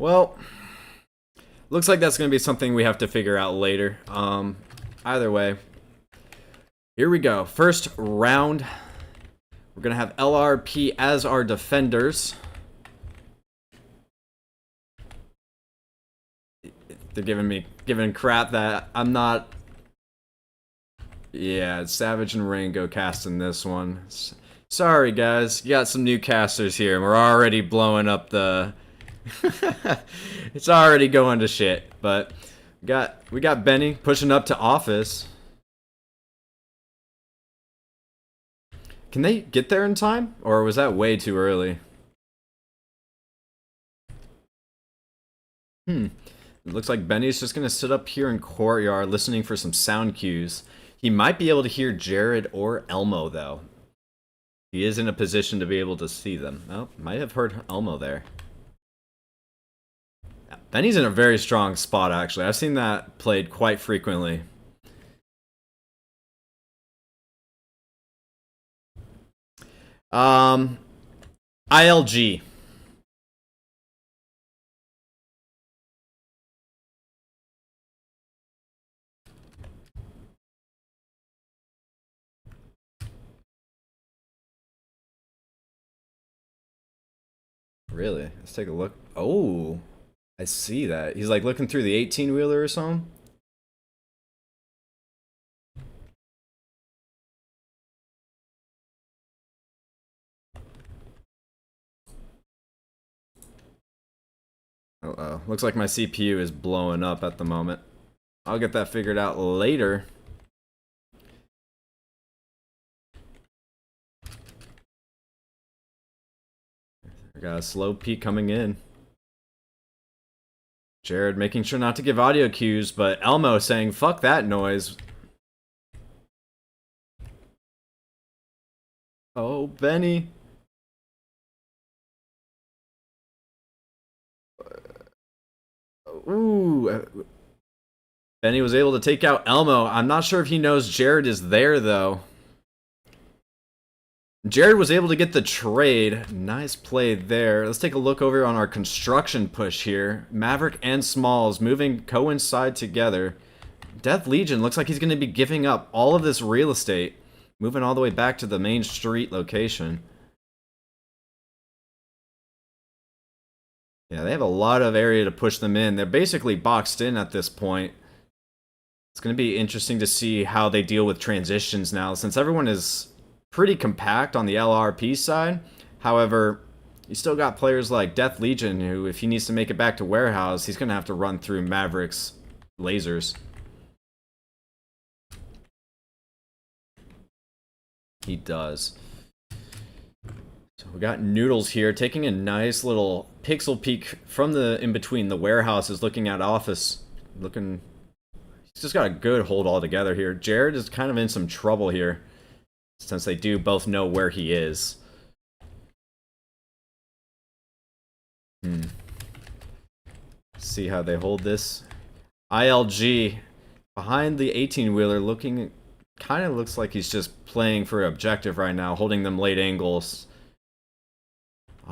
Well, looks like that's going to be something we have to figure out later. Either way, here we go. First round. We're going to have LRRP as our defenders. They're giving crap that I'm not. Yeah, it's Savage and Rango casting this one. Sorry guys, you got some new casters here and we're already blowing up the it's already going to shit, but we got Benny pushing up to office. Can they get there in time? Or was that way too early? It looks like Benny's just gonna sit up here in courtyard listening for some sound cues. He might be able to hear Jared or Elmo though. He is in a position to be able to see them. Oh, might have heard Elmo there. Benny's in a very strong spot, actually. I've seen that played quite frequently. ILG. Really? Let's take a look. Oh, I see that. He's like looking through the 18-wheeler or something. Uh-oh. Looks like my CPU is blowing up at the moment. I'll get that figured out later. I got a slow peak coming in. Jared making sure not to give audio cues, but Elmo saying, fuck that noise. Oh, Benny. Ooh. Benny was able to take out Elmo. I'm not sure if he knows Jared is there, though. Jared was able to get the trade. Nice play there. Let's take a look over on our construction push here. Maverick and Smalls moving coincide together. Death Legion looks like he's going to be giving up all of this real estate. Moving all the way back to the main street location. Yeah, they have a lot of area to push them in. They're basically boxed in at this point. It's going to be interesting to see how they deal with transitions now, since everyone is pretty compact on the LRRP side. However, you still got players like Death Legion, who, if he needs to make it back to Warehouse, he's going to have to run through Maverick's lasers. He does. So we got Noodles here, taking a nice little pixel peek from the in-between the warehouses, looking at office. He's just got a good hold all together here. Jared is kind of in some trouble here, since they do both know where he is. See how they hold this. ILG behind the 18-wheeler, looking, kind of looks like he's just playing for objective right now, holding them late angles.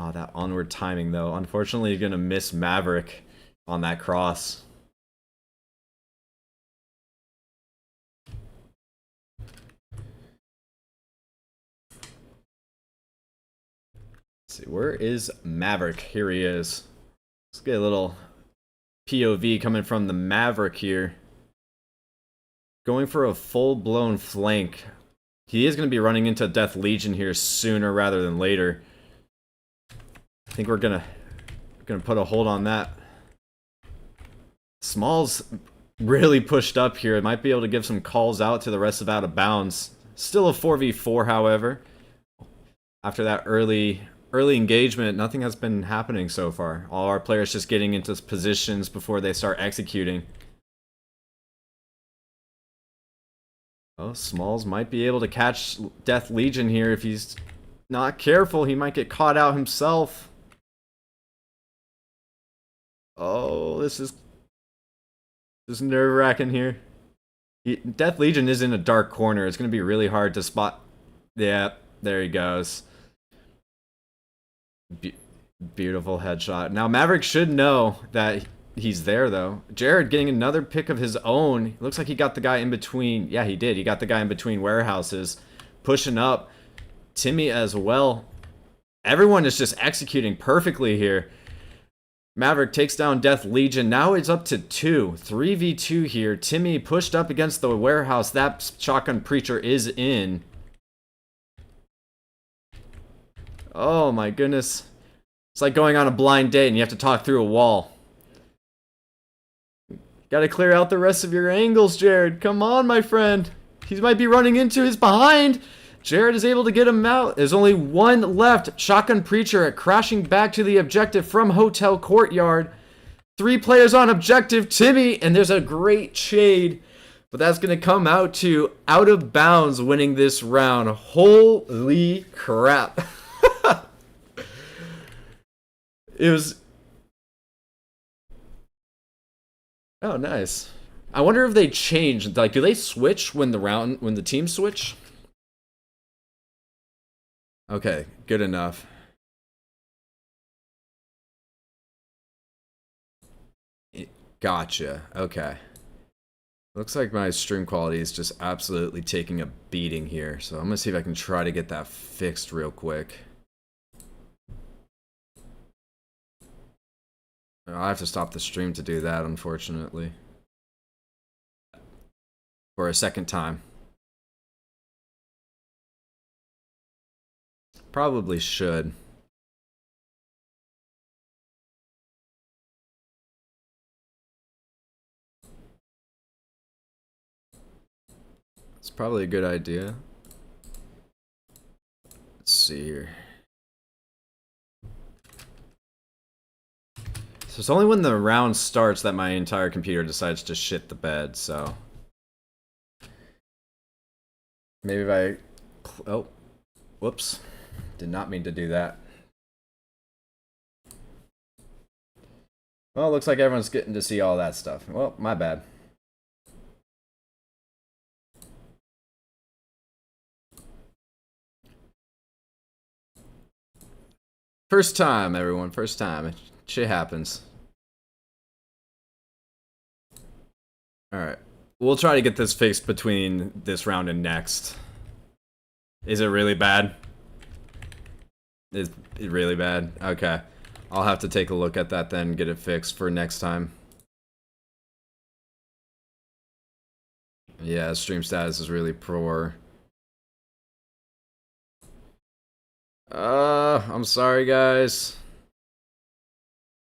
Oh, that onward timing though. Unfortunately, you're gonna miss Maverick on that cross. Let's see, where is Maverick? Here he is. Let's get a little POV coming from the Maverick here. Going for a full-blown flank. He is going to be running into Death Legion here sooner rather than later. I think we're gonna put a hold on that. Smalls really pushed up here. It might be able to give some calls out to the rest of Out of Bounds. Still a 4v4, however. After that early engagement, nothing has been happening so far. All our players just getting into positions before they start executing. Oh, Smalls might be able to catch Death Legion here. If he's not careful, he might get caught out himself. Oh, this is nerve-wracking here. Death Legion is in a dark corner. It's going to be really hard to spot. Yeah, there he goes. Beautiful headshot. Now Maverick should know that he's there, though. Jared getting another pick of his own. Looks like he got the guy in between. Yeah, he did. He got the guy in between warehouses. Pushing up. Timmy as well. Everyone is just executing perfectly here. Maverick takes down Death Legion. Now it's up to 2. 3v2 here. Timmy pushed up against the warehouse. That shotgun preacher is in. Oh my goodness. It's like going on a blind date and you have to talk through a wall. Gotta clear out the rest of your angles, Jared. Come on, my friend. He might be running into his behind. Jared is able to get him out. There's only one left. Shotgun Preacher crashing back to the objective from Hotel Courtyard. 3 players on objective. Timmy, and there's a great shade. But that's going to come out to Out of Bounds winning this round. Holy crap. It was... Oh, nice. I wonder if they change. Like, do they switch when the teams switch? Okay, good enough. Gotcha. Okay. Looks like my stream quality is just absolutely taking a beating here. So I'm gonna see if I can try to get that fixed real quick. I have to stop the stream to do that, unfortunately. For a second time. Probably should. It's probably a good idea. Let's see here. So it's only when the round starts that my entire computer decides to shit the bed, so... Maybe if I... Oh. Whoops. Did not mean to do that. Well, looks like everyone's getting to see all that stuff. Well, my bad. First time, everyone. First time. Shit happens. Alright. We'll try to get this fixed between this round and next. Is it really bad? Is it really bad? Okay. I'll have to take a look at that then, get it fixed for next time. Yeah, stream status is really poor. I'm sorry, guys.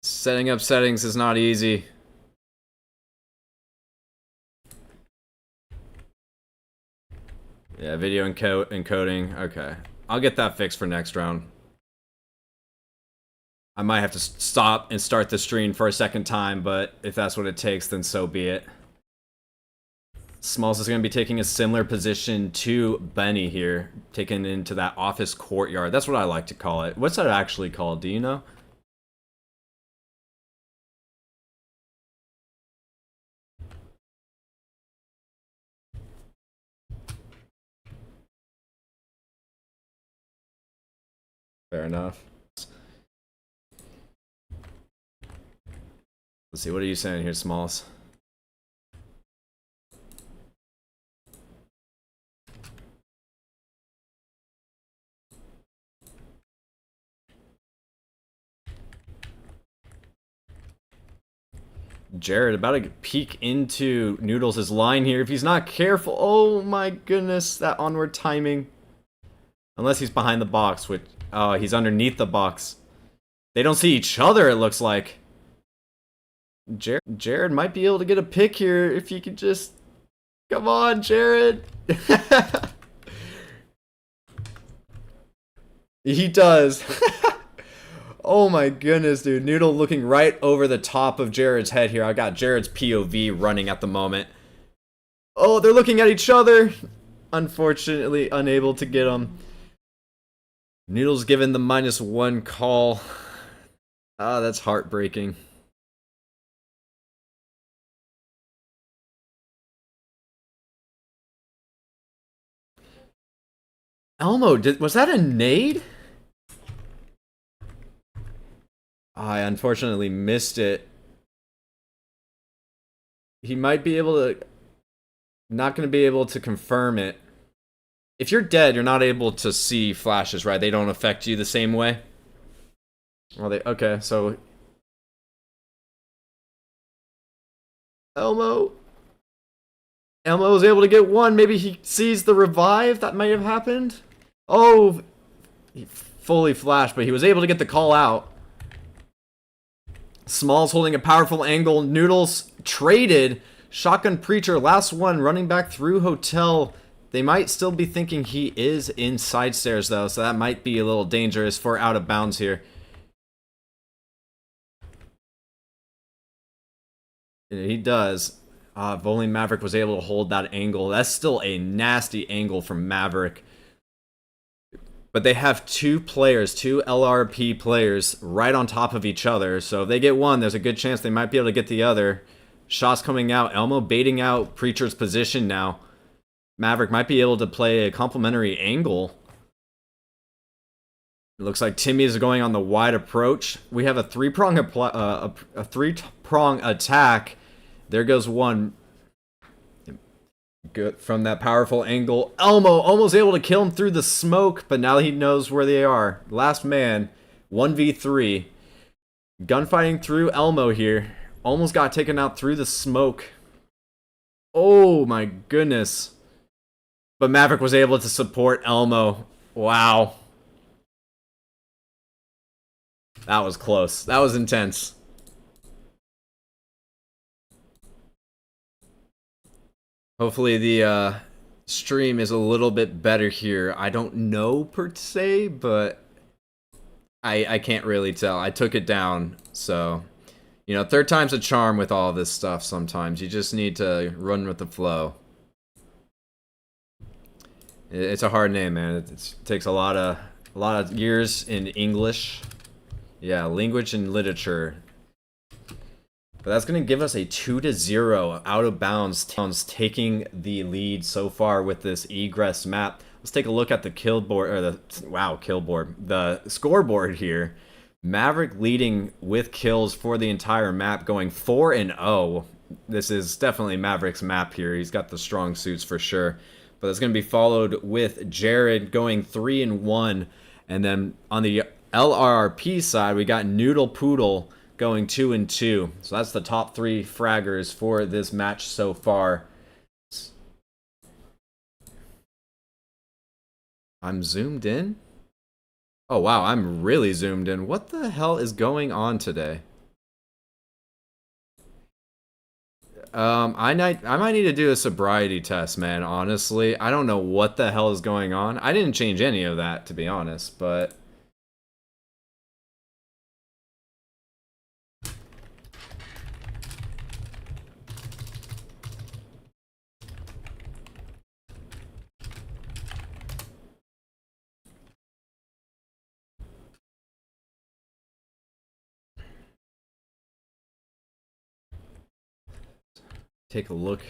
Setting up settings is not easy. Yeah, video encoding. Okay. I'll get that fixed for next round. I might have to stop and start the stream for a second time, but if that's what it takes, then so be it. Smalls is going to be taking a similar position to Benny here, taken into that office courtyard. That's what I like to call it. What's that actually called? Do you know? Fair enough. Let's see, what are you saying here, Smalls? Jared about to peek into Noodles' line here. If he's not careful, oh my goodness, that onward timing. Unless he's behind the box, which, oh, he's underneath the box. They don't see each other, it looks like. Jared might be able to get a pick here if he could just... Come on, Jared! He does. Oh my goodness, dude. Noodle looking right over the top of Jared's head here. I got Jared's POV running at the moment. Oh, they're looking at each other. Unfortunately, unable to get them. Noodle's given the -1 call. Ah, that's heartbreaking. Elmo, was that a nade? I unfortunately missed it. He might be able to... Not going to be able to confirm it. If you're dead, you're not able to see flashes, right? They don't affect you the same way? Well, okay, so... Elmo was able to get one. Maybe he sees the revive that might have happened. Oh, he fully flashed, but he was able to get the call out. Smalls holding a powerful angle. Noodles traded. Shotgun Preacher, last one, running back through Hotel. They might still be thinking he is inside stairs, though, so that might be a little dangerous for out of bounds here. He does. If only Maverick was able to hold that angle. That's still a nasty angle from Maverick. But they have two players, two LRRP players, right on top of each other. So if they get one, there's a good chance they might be able to get the other. Shots coming out. Elmo baiting out Preacher's position now. Maverick might be able to play a complementary angle. It looks like Timmy is going on the wide approach. We have a three-prong attack. There goes one. Good from that powerful angle. Elmo almost able to kill him through the smoke, but now he knows where they are. Last man, 1v3. Gunfighting through Elmo here. Almost got taken out through the smoke. Oh my goodness. But Maverick was able to support Elmo. Wow. That was close. That was intense. Hopefully the stream is a little bit better here. I don't know per se, but I can't really tell. I took it down, so... You know, third time's a charm with all this stuff sometimes. You just need to run with the flow. It's a hard name, man. It takes a lot of years in English. Yeah, language and literature. But that's going to give us a 2-0 out of bounds. Towns taking the lead so far with this egress map. Let's take a look at the kill board, or the scoreboard here. Maverick leading with kills for the entire map, going 4-0. This is definitely Maverick's map here. He's got the strong suits for sure. But it's going to be followed with Jared going 3-1. And then on the LRRP side, we got Noodle Poodle going 2-2. So that's the top three fraggers for this match so far. I'm zoomed in? Oh wow, I'm really zoomed in. What the hell is going on today? I might need to do a sobriety test, man, honestly. I don't know what the hell is going on. I didn't change any of that, to be honest, but... Take a look.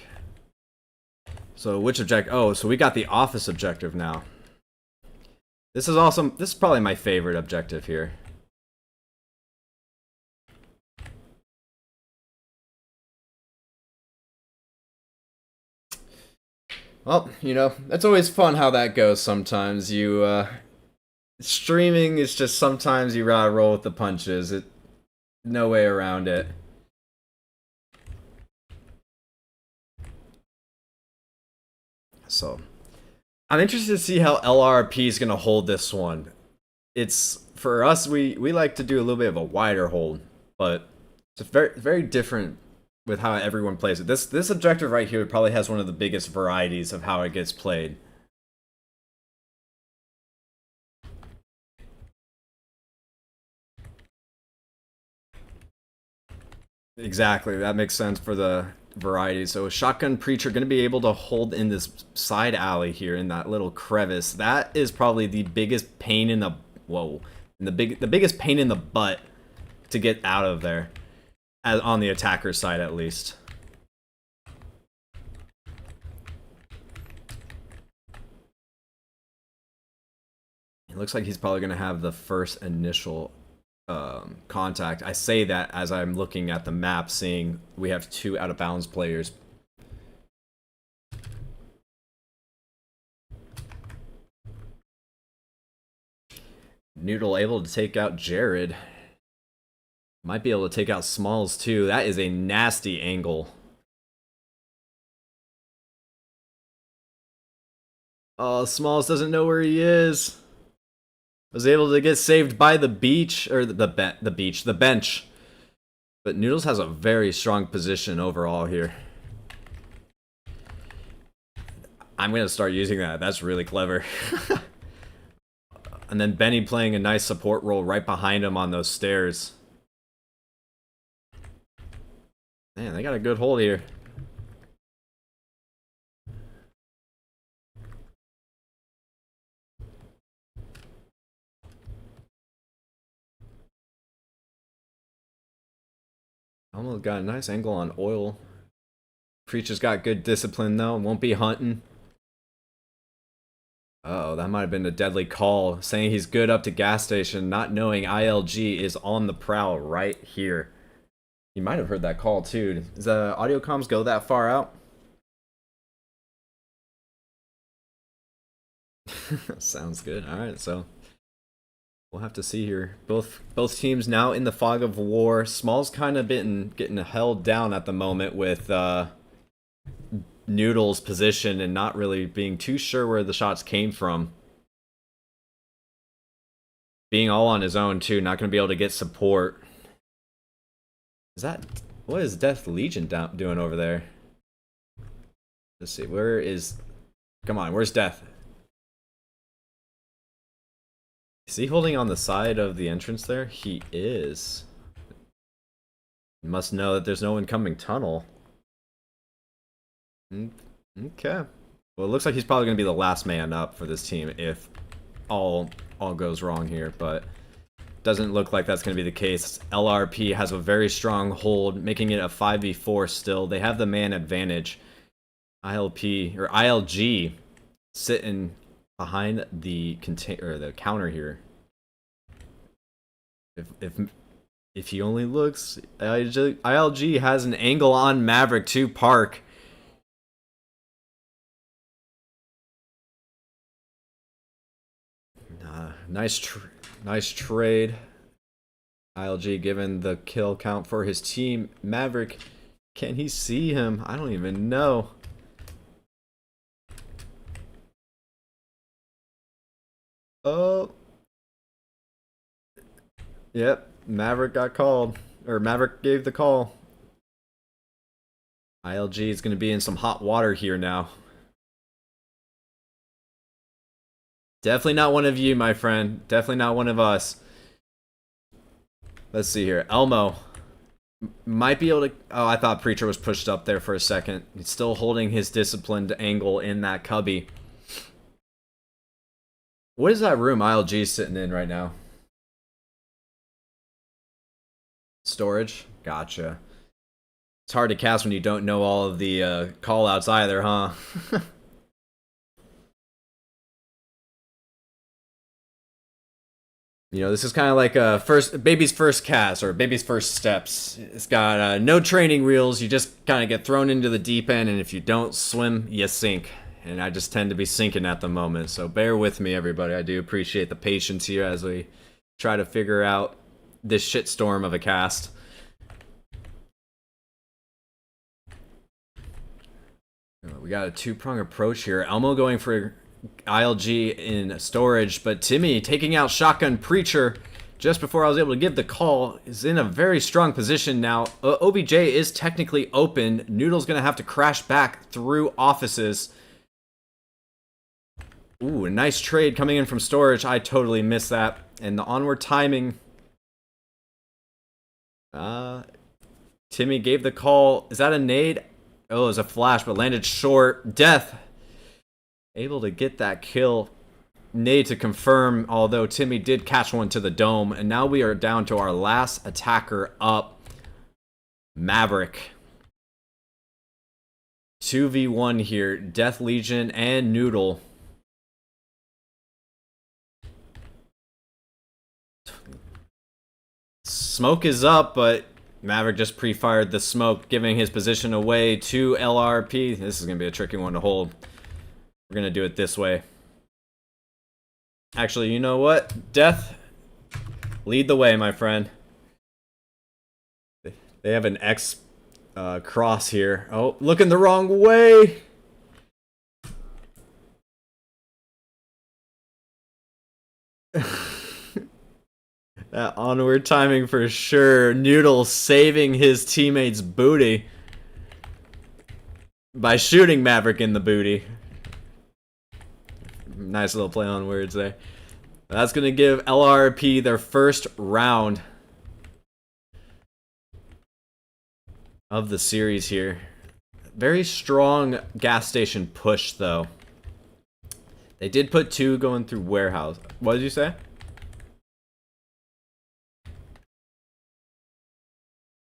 So which objective? Oh, so we got the office objective now. This is awesome. This is probably my favorite objective here. Well, you know, that's always fun how that goes sometimes. Streaming is just sometimes you gotta roll with the punches. No way around it. So, I'm interested to see how LRRP is going to hold this one. It's, for us, we like to do a little bit of a wider hold, but it's very, very different with how everyone plays it. This objective right here probably has one of the biggest varieties of how it gets played. Exactly, that makes sense for the variety. So Shotgun Preacher going to be able to hold in this side alley here in that little crevice. That is probably the biggest pain in the the biggest pain in the butt to get out of there, on the attacker side at least. It looks like he's probably going to have the first initial contact. I say that as I'm looking at the map, seeing we have 2 out of bounds players. Noodle able to take out Jared. Might be able to take out Smalls too. That is a nasty angle. Oh, Smalls doesn't know where he is. Was able to get saved by the beach, or the bench. But Noodles has a very strong position overall here. I'm going to start using that. That's really clever. And then Benny playing a nice support role right behind him on those stairs. Man, they got a good hold here. Almost got a nice angle on Oil. Preacher's got good discipline though, won't be hunting. Uh oh, that might have been a deadly call. Saying he's good up to gas station, not knowing ILG is on the prowl right here. You might have heard that call too. Does the audio comms go that far out? Sounds good. Alright, so we'll have to see here. Both teams now in the fog of war. Small's kind of been getting held down at the moment with Noodle's position and not really being too sure where the shots came from. Being all on his own too, not going to be able to get support. What is Death Legion doing over there? Let's see, come on, where's Death? Is he holding on the side of the entrance there? He is. You must know that there's no incoming tunnel. Okay. Well, it looks like he's probably going to be the last man up for this team if all goes wrong here, but doesn't look like that's going to be the case. LRRP has a very strong hold, making it a 5v4 still. They have the man advantage. ILG sitting behind the counter here. If he only looks, ILG has an angle on Maverick to Park. Nice trade. ILG given the kill count for his team. Maverick, can he see him? I don't even know. Oh. Yep, Maverick got called. Or Maverick gave the call. ILG is going to be in some hot water here now. Definitely not one of you, my friend. Definitely not one of us. Let's see here. Elmo might be able to... Oh, I thought Preacher was pushed up there for a second. He's still holding his disciplined angle in that cubby. What is that room ILG sitting in right now? Storage? Gotcha. It's hard to cast when you don't know all of the call-outs either, huh? You know, this is kind of like baby's first cast or baby's first steps. It's got no training wheels. You just kind of get thrown into the deep end, and if you don't swim, you sink. And I just tend to be sinking at the moment, so bear with me, everybody. I do appreciate the patience here as we try to figure out this shitstorm of a cast. We got a two-prong approach here. Elmo going for ILG in storage, but Timmy taking out Shotgun Preacher just before I was able to give the call is in a very strong position now. OBJ is technically open. Noodle's going to have to crash back through offices. Ooh, a nice trade coming in from storage. I totally missed that. And the onward timing. Timmy gave the call. Is that a nade? Oh, it was a flash, but landed short. Death able to get that kill. Nade to confirm, although Timmy did catch one to the dome. And now we are down to our last attacker up. Maverick. 2v1 here. Death Legion and Noodle. Smoke is up, but Maverick just pre-fired the smoke, giving his position away to LRRP. This is going to be a tricky one to hold. We're going to do it this way. Actually, you know what? Death, lead the way, my friend. They have an X cross here. Oh, looking the wrong way! That onward timing for sure. Noodle saving his teammate's booty by shooting Maverick in the booty. Nice little play on words there. That's going to give LRRP their first round of the series here. Very strong gas station push, though. They did put 2 going through warehouse. What did you say?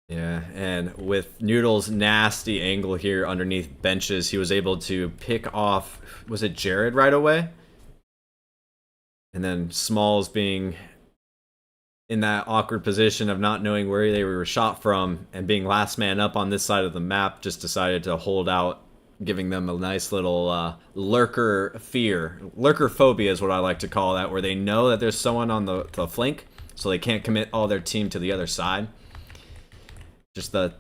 Yeah, and with Noodle's nasty angle here underneath benches, he was able to pick off, was it Jared right away? And then Smalls being in that awkward position of not knowing where they were shot from and being last man up on this side of the map, just decided to hold out, giving them a nice little lurker fear. Lurker phobia is what I like to call that, where they know that there's someone on the flank, so they can't commit all their team to the other side. Just the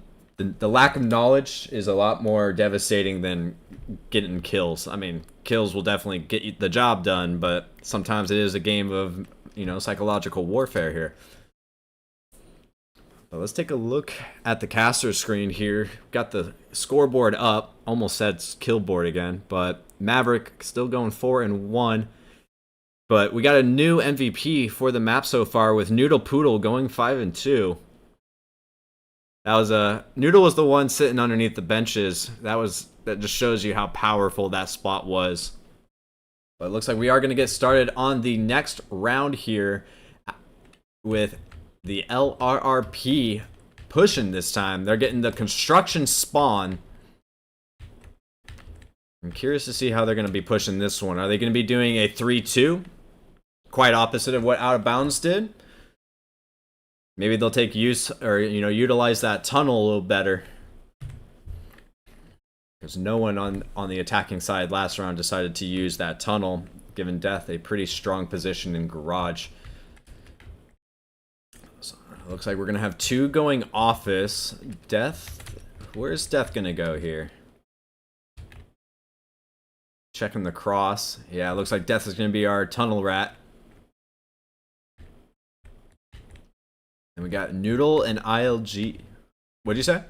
lack of knowledge is a lot more devastating than getting kills. I mean, kills will definitely get the job done, but sometimes it is a game of, you know, psychological warfare here. But let's take a look at the caster screen here. Got the scoreboard up. Almost said kill board again, but Maverick still going 4-1. But we got a new MVP for the map so far with Noodle Poodle going 5-2. That was Noodle was the one sitting underneath the benches. That just shows you how powerful that spot was. But it looks like we are going to get started on the next round here with the LRRP pushing this time. They're getting the construction spawn. I'm curious to see how they're going to be pushing this one. Are they going to be doing a 3-2? Quite opposite of what Out of Bounds did. Maybe they'll take use, or, you know, utilize that tunnel a little better. Because no one on the attacking side last round decided to use that tunnel, giving Death a pretty strong position in garage. So it looks like we're going to have 2 going office. Death, where's Death going to go here? Checking the cross. Yeah, it looks like Death is going to be our tunnel rat. And we got Noodle and ILG. What'd you say?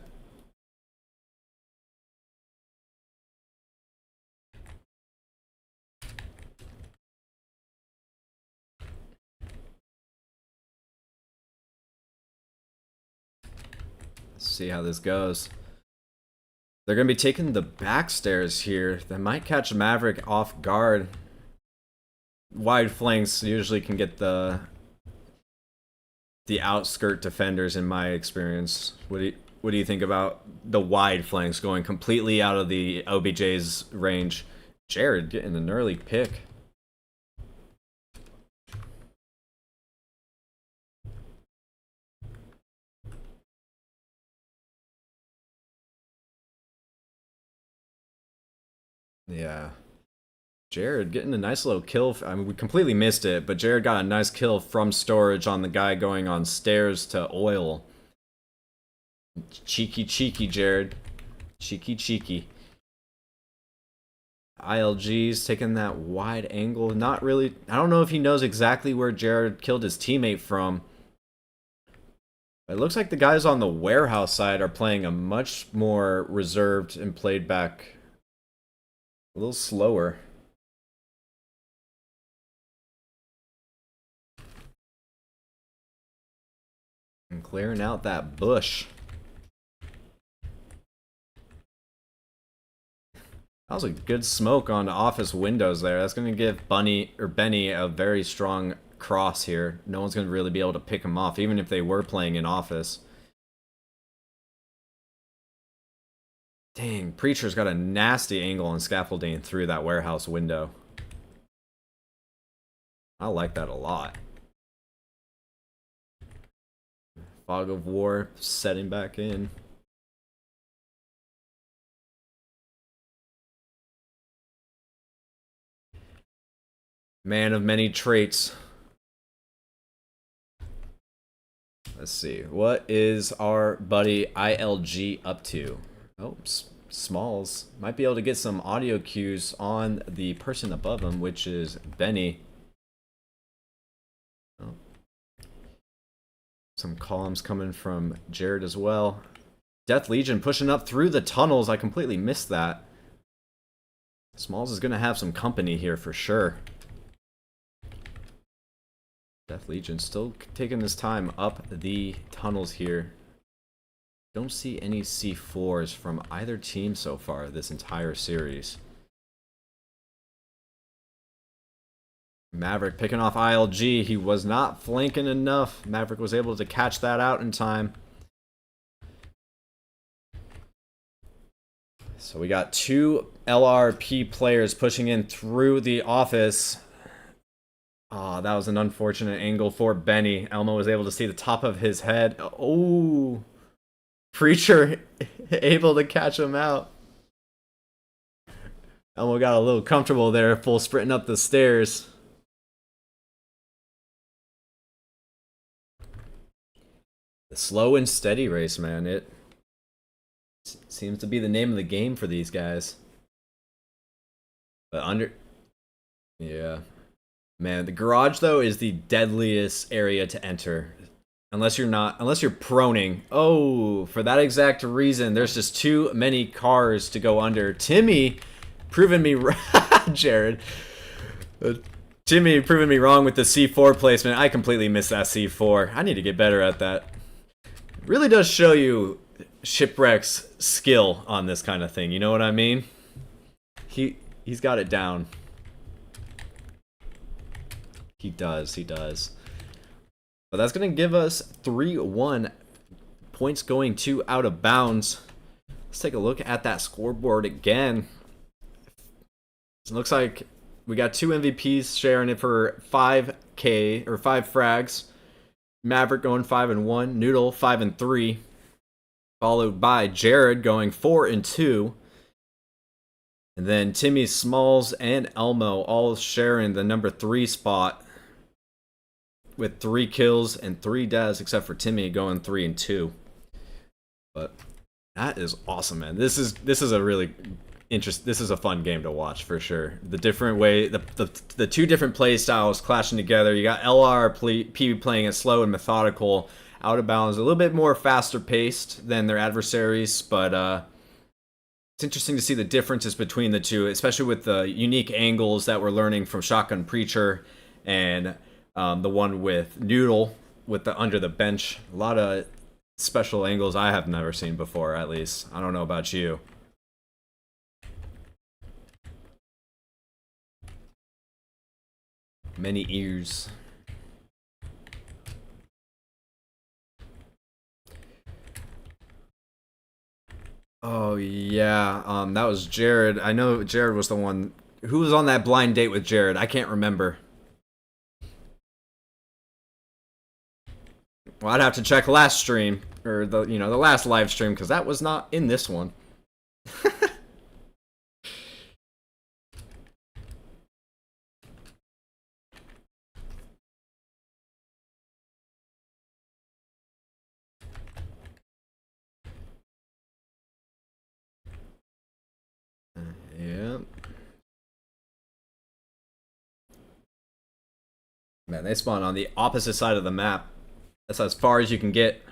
Let's see how this goes. They're going to be taking the back stairs here. That might catch Maverick off guard. Wide flanks usually can get the outskirt defenders, in my experience. What do you think about the wide flanks going completely out of the OBJ's range? Jared getting an early pick. Yeah. Jared getting a nice little kill. I mean, we completely missed it, but Jared got a nice kill from storage on the guy going on stairs to oil. Cheeky, cheeky, Jared. Cheeky, cheeky. ILG's taking that wide angle. Not really. I don't know if he knows exactly where Jared killed his teammate from. It looks like the guys on the warehouse side are playing a much more reserved and played back a little slower. And clearing out that bush. That was a good smoke on the office windows there. That's going to give Benny a very strong cross here. No one's going to really be able to pick him off, even if they were playing in office. Dang, Preacher's got a nasty angle on scaffolding through that warehouse window. I like that a lot. Fog of War setting back in. Man of many traits. Let's see. What is our buddy ILG up to? Oh, Smalls might be able to get some audio cues on the person above him, which is Benny. Oh. Some columns coming from Jared as well. Death Legion pushing up through the tunnels. I completely missed that. Smalls is going to have some company here for sure. Death Legion still taking his time up the tunnels here. Don't see any C4s from either team so far this entire series. Maverick picking off ILG. He was not flanking enough. Maverick was able to catch that out in time. So we got two LRRP players pushing in through the office. Oh, that was an unfortunate angle for Benny. Elmo was able to see the top of his head. Oh, Preacher able to catch him out. Elmo got a little comfortable there, full sprinting up the stairs. The slow and steady race, man. It seems to be the name of the game for these guys. But yeah. Man, the garage, though, is the deadliest area to enter. Unless you're proning. Oh, for that exact reason, there's just too many cars to go under. Timmy proving me Jared. Timmy proving me wrong with the C4 placement. I completely missed that C4. I need to get better at that. It really does show you Shipwreck's skill on this kind of thing. You know what I mean? He's got it down. He does. But that's going to give us 3-1 points going to out of bounds. Let's take a look at that scoreboard again. It looks like we got two MVPs sharing it for 5K or 5 frags. Maverick going 5-1, Noodle 5-3, followed by Jared going 4-2. And then Timmy, Smalls, and Elmo all sharing the number 3 spot with 3 kills and 3 deaths, except for Timmy going 3-2. But that is awesome, man. This is a really this is a fun game to watch for sure. The different way, the two different play styles clashing together. You got LRRP playing it slow and methodical, out of bounds, a little bit more faster paced than their adversaries, but it's interesting to see the differences between the two, especially with the unique angles that we're learning from Shotgun Preacher and the one with Noodle with the under the bench. A lot of special angles I have never seen before, at least. I don't know about you. Many ears. Oh yeah, that was Jared. I know Jared was the one who was on that blind date with Jared. I can't remember. Well, I'd have to check last stream or the last live stream because that was not in this one. Yeah. Man, they spawn on the opposite side of the map. That's as far as you can get.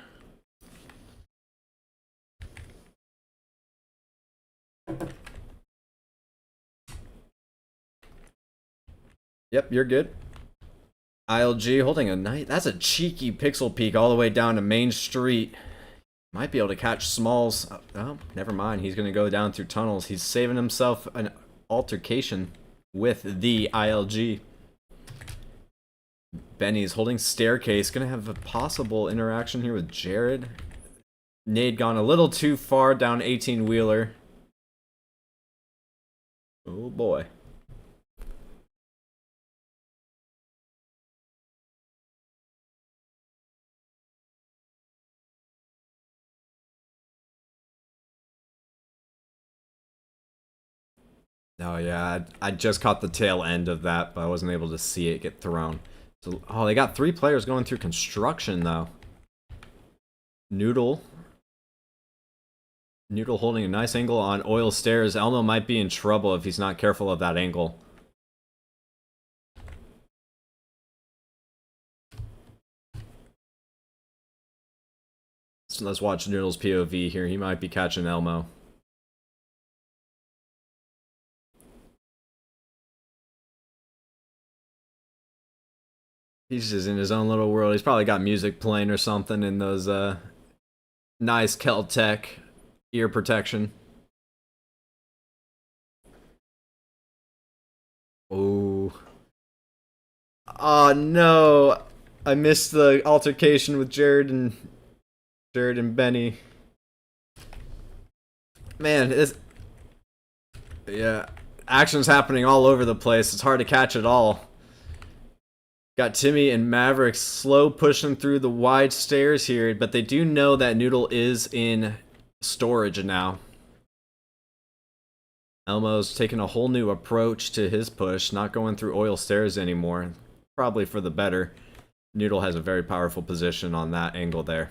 Yep, you're good. ILG holding a knight. That's a cheeky pixel peek all the way down to Main Street. Might be able to catch Smalls. Oh, never mind. He's going to go down through tunnels. He's saving himself an altercation with the ILG. Benny's holding staircase. Going to have a possible interaction here with Jared. Nade gone a little too far down 18-wheeler. Oh boy. Oh yeah, I just caught the tail end of that, but I wasn't able to see it get thrown. So, oh, they got 3 players going through construction though. Noodle. Noodle holding a nice angle on oil stairs. Elmo might be in trouble if he's not careful of that angle. So let's watch Noodle's POV here. He might be catching Elmo. He's just in his own little world. He's probably got music playing or something in those nice Kel-Tec ear protection. Oh. Oh no. I missed the altercation with Jared and Benny. Man, this, yeah, action's happening all over the place. It's hard to catch it all. Got Timmy and Maverick slow pushing through the wide stairs here, but they do know that Noodle is in storage now. Elmo's taking a whole new approach to his push, not going through oil stairs anymore. Probably for the better. Noodle has a very powerful position on that angle there.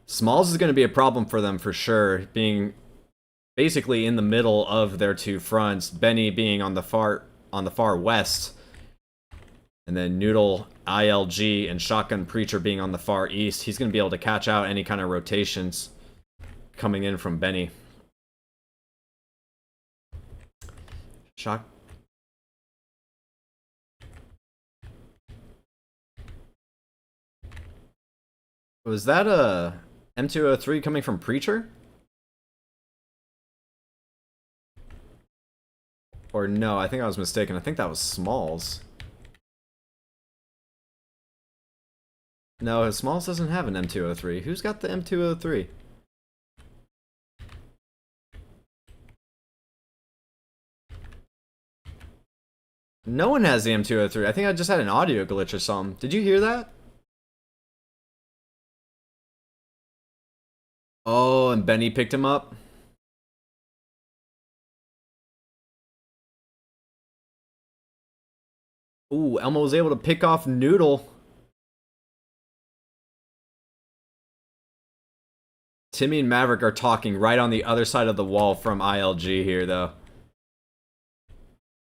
Smalls is going to be a problem for them for sure, being basically in the middle of their 2 fronts. Benny being on the far west, and then Noodle, ILG, and Shotgun Preacher being on the far east. He's going to be able to catch out any kind of rotations coming in from Benny. Was that a M203 coming from Preacher? Or no, I think I was mistaken. I think that was Smalls. No, Smalls doesn't have an M203. Who's got the M203? No one has the M203. I think I just had an audio glitch or something. Did you hear that? Oh, and Benny picked him up? Ooh, Elmo was able to pick off Noodle. Timmy and Maverick are talking right on the other side of the wall from ILG here, though.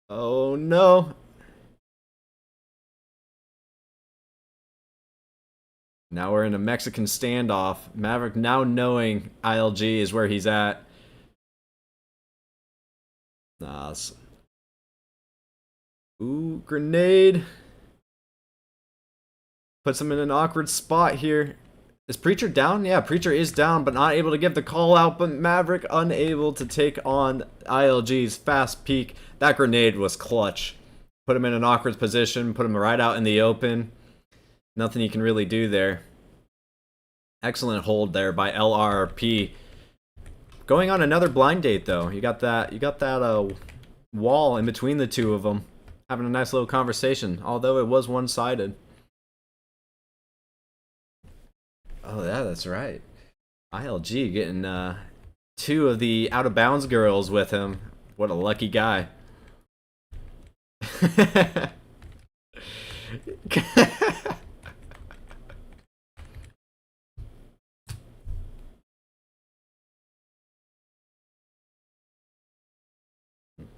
Oh, no. Now we're in a Mexican standoff. Maverick now knowing ILG is where he's at. Ooh, grenade. Puts him in an awkward spot here. Is Preacher down? Yeah, Preacher is down, but not able to give the call out. But Maverick unable to take on ILG's fast peek. That grenade was clutch. Put him in an awkward position. Put him right out in the open. Nothing you can really do there. Excellent hold there by LRRP. Going on another blind date though. You got that wall in between the 2 of them. Having a nice little conversation, although it was one-sided. Oh yeah, that's right. ILG getting 2 of the out of bounds girls with him. What a lucky guy.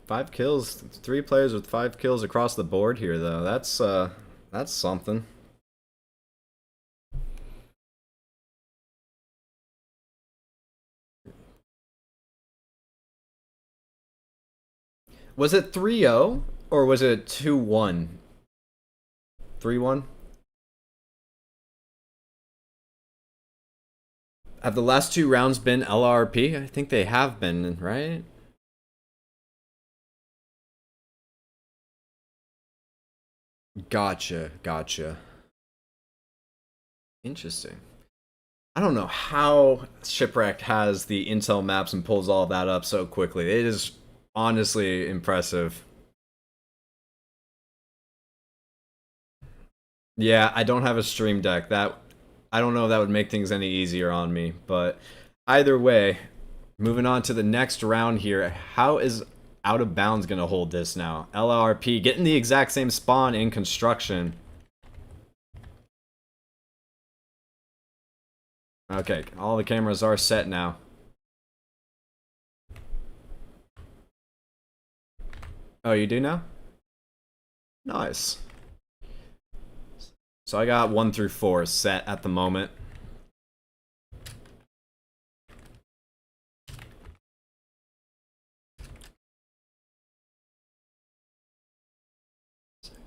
5 kills, 3 players with 5 kills across the board here, though. That's something. Was it 3-0 or was it 2-1? 3-1? Have the last 2 rounds been LRRP? I think they have been, right? Gotcha. Interesting. I don't know how Shipwrecked has the intel maps and pulls all that up so quickly. It is honestly impressive. Yeah, I don't have a stream deck. I don't know if that would make things any easier on me, but either way, moving on to the next round here. How is out of bounds gonna hold this now. LRRP getting the exact same spawn in construction. Okay, all the cameras are set now. Oh, you do now? Nice. So I got 1 through 4 set at the moment.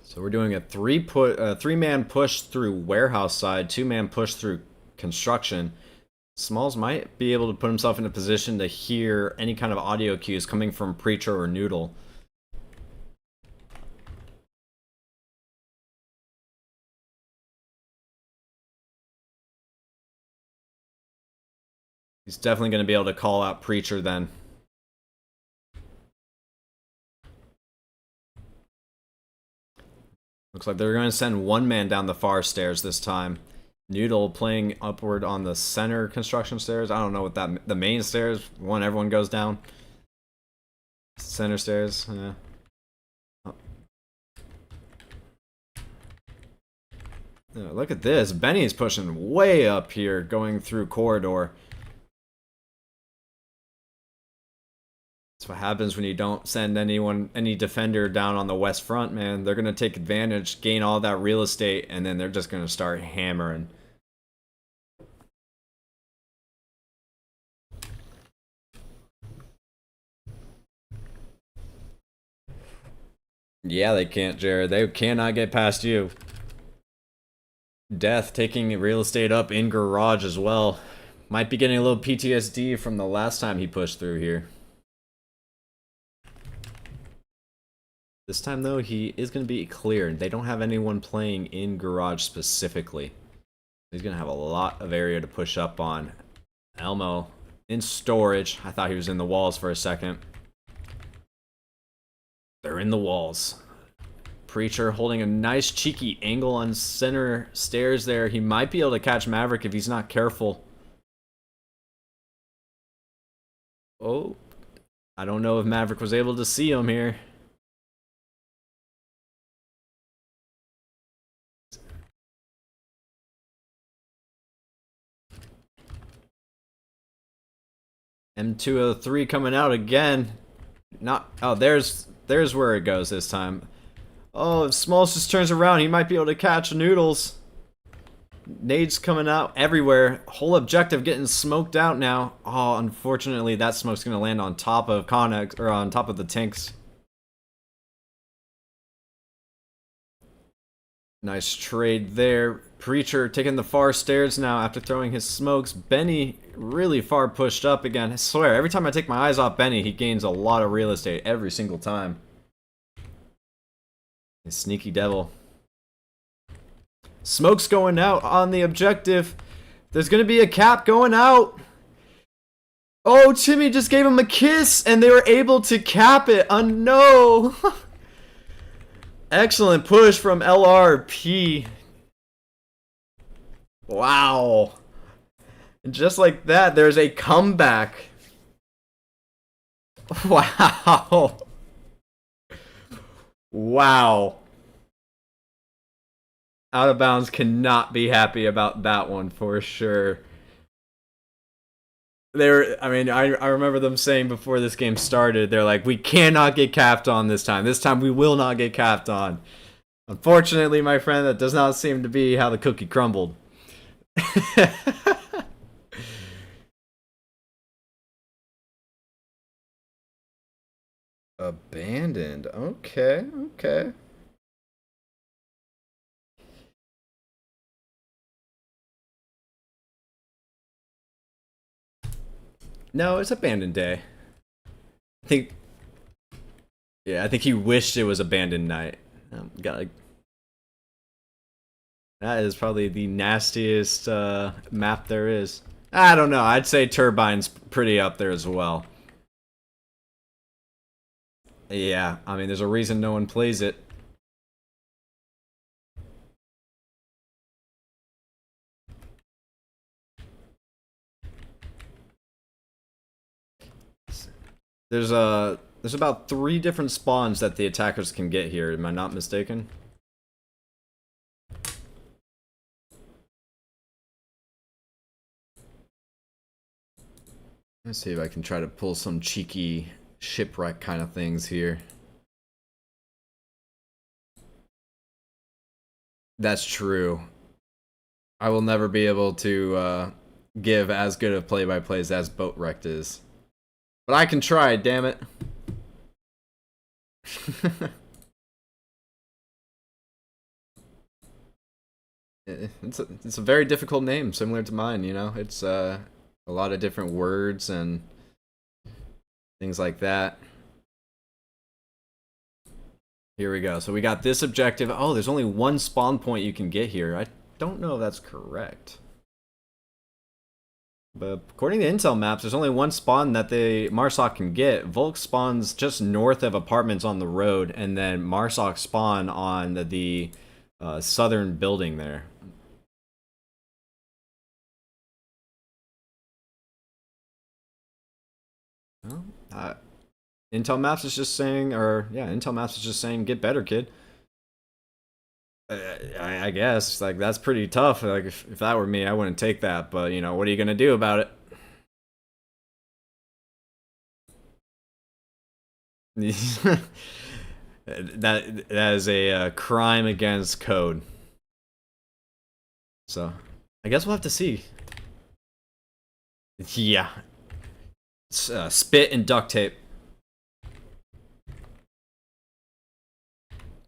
So we're doing a three-man push through warehouse side, 2-man push through construction. Smalls might be able to put himself in a position to hear any kind of audio cues coming from Preacher or Noodle. He's definitely going to be able to call out Preacher then. Looks like they're going to send 1 man down the far stairs this time. Noodle playing upward on the center construction stairs. I don't know what that... The main stairs, one everyone goes down. Center stairs, yeah. Oh. Yeah, look at this. Benny's pushing way up here, going through corridor. That's what happens when you don't send any defender down on the west front, man. They're going to take advantage, gain all that real estate, and then they're just going to start hammering. Yeah, they can't, Jared. They cannot get past you. Death taking real estate up in garage as well. Might be getting a little PTSD from the last time he pushed through here. This time, though, he is going to be clear. They don't have anyone playing in garage specifically. He's going to have a lot of area to push up on. Elmo in storage. I thought he was in the walls for a second. They're in the walls. Preacher holding a nice cheeky angle on center stairs there. He might be able to catch Maverick if he's not careful. Oh, I don't know if Maverick was able to see him here. M203 coming out again. Not... Oh, there's where it goes this time. Oh, if Smalls just turns around, he might be able to catch Noodles. Nades coming out everywhere. Whole objective getting smoked out now. Oh, unfortunately, that smoke's going to land on top of Connex, or on top of the tanks. Nice trade there. Preacher taking the far stairs now after throwing his smokes. Benny really far pushed up again. I swear, every time I take my eyes off Benny, he gains a lot of real estate every single time. Sneaky devil. Smoke's going out on the objective. There's going to be a cap going out. Oh, Timmy just gave him a kiss, and they were able to cap it. Oh, no. Excellent push from LRRP. Wow. And just like that, there's a comeback. Wow. Wow. Out of bounds cannot be happy about that one for sure. I mean, I remember them saying before this game started, they're like, we cannot get capped on this time. This time we will not get capped on. Unfortunately, my friend, that does not seem to be how the cookie crumbled. Abandoned. Okay, okay. No, it's abandoned day. I think... Yeah, I think he wished it was abandoned night. That is probably the nastiest map there is. I don't know. I'd say Turbine's pretty up there as well. Yeah, I mean, there's a reason no one plays it. There's There's about 3 different spawns that the attackers can get here. Am I not mistaken? Let's see if I can try to pull some cheeky shipwreck kind of things here. That's true. I will never be able to give as good of play-by-plays as Boatwrecked is. But I can try, damn it. It's a very difficult name, similar to mine, you know? It's a lot of different words and things like that. Here we go. So we got this objective. Oh, there's only 1 spawn point you can get here. I don't know if that's correct. But according to intel maps, there's only 1 spawn that the Marsoc can get. Volk spawns just north of apartments on the road, and then Marsoc spawn on the southern building there. Well, Intel Maps is just saying, or yeah, Intel Maps is just saying, get better, kid. I guess, like, that's pretty tough. Like, if that were me, I wouldn't take that. But, you know, what are you gonna do about it? that is a crime against code. So, I guess we'll have to see. Yeah. It's, spit and duct tape.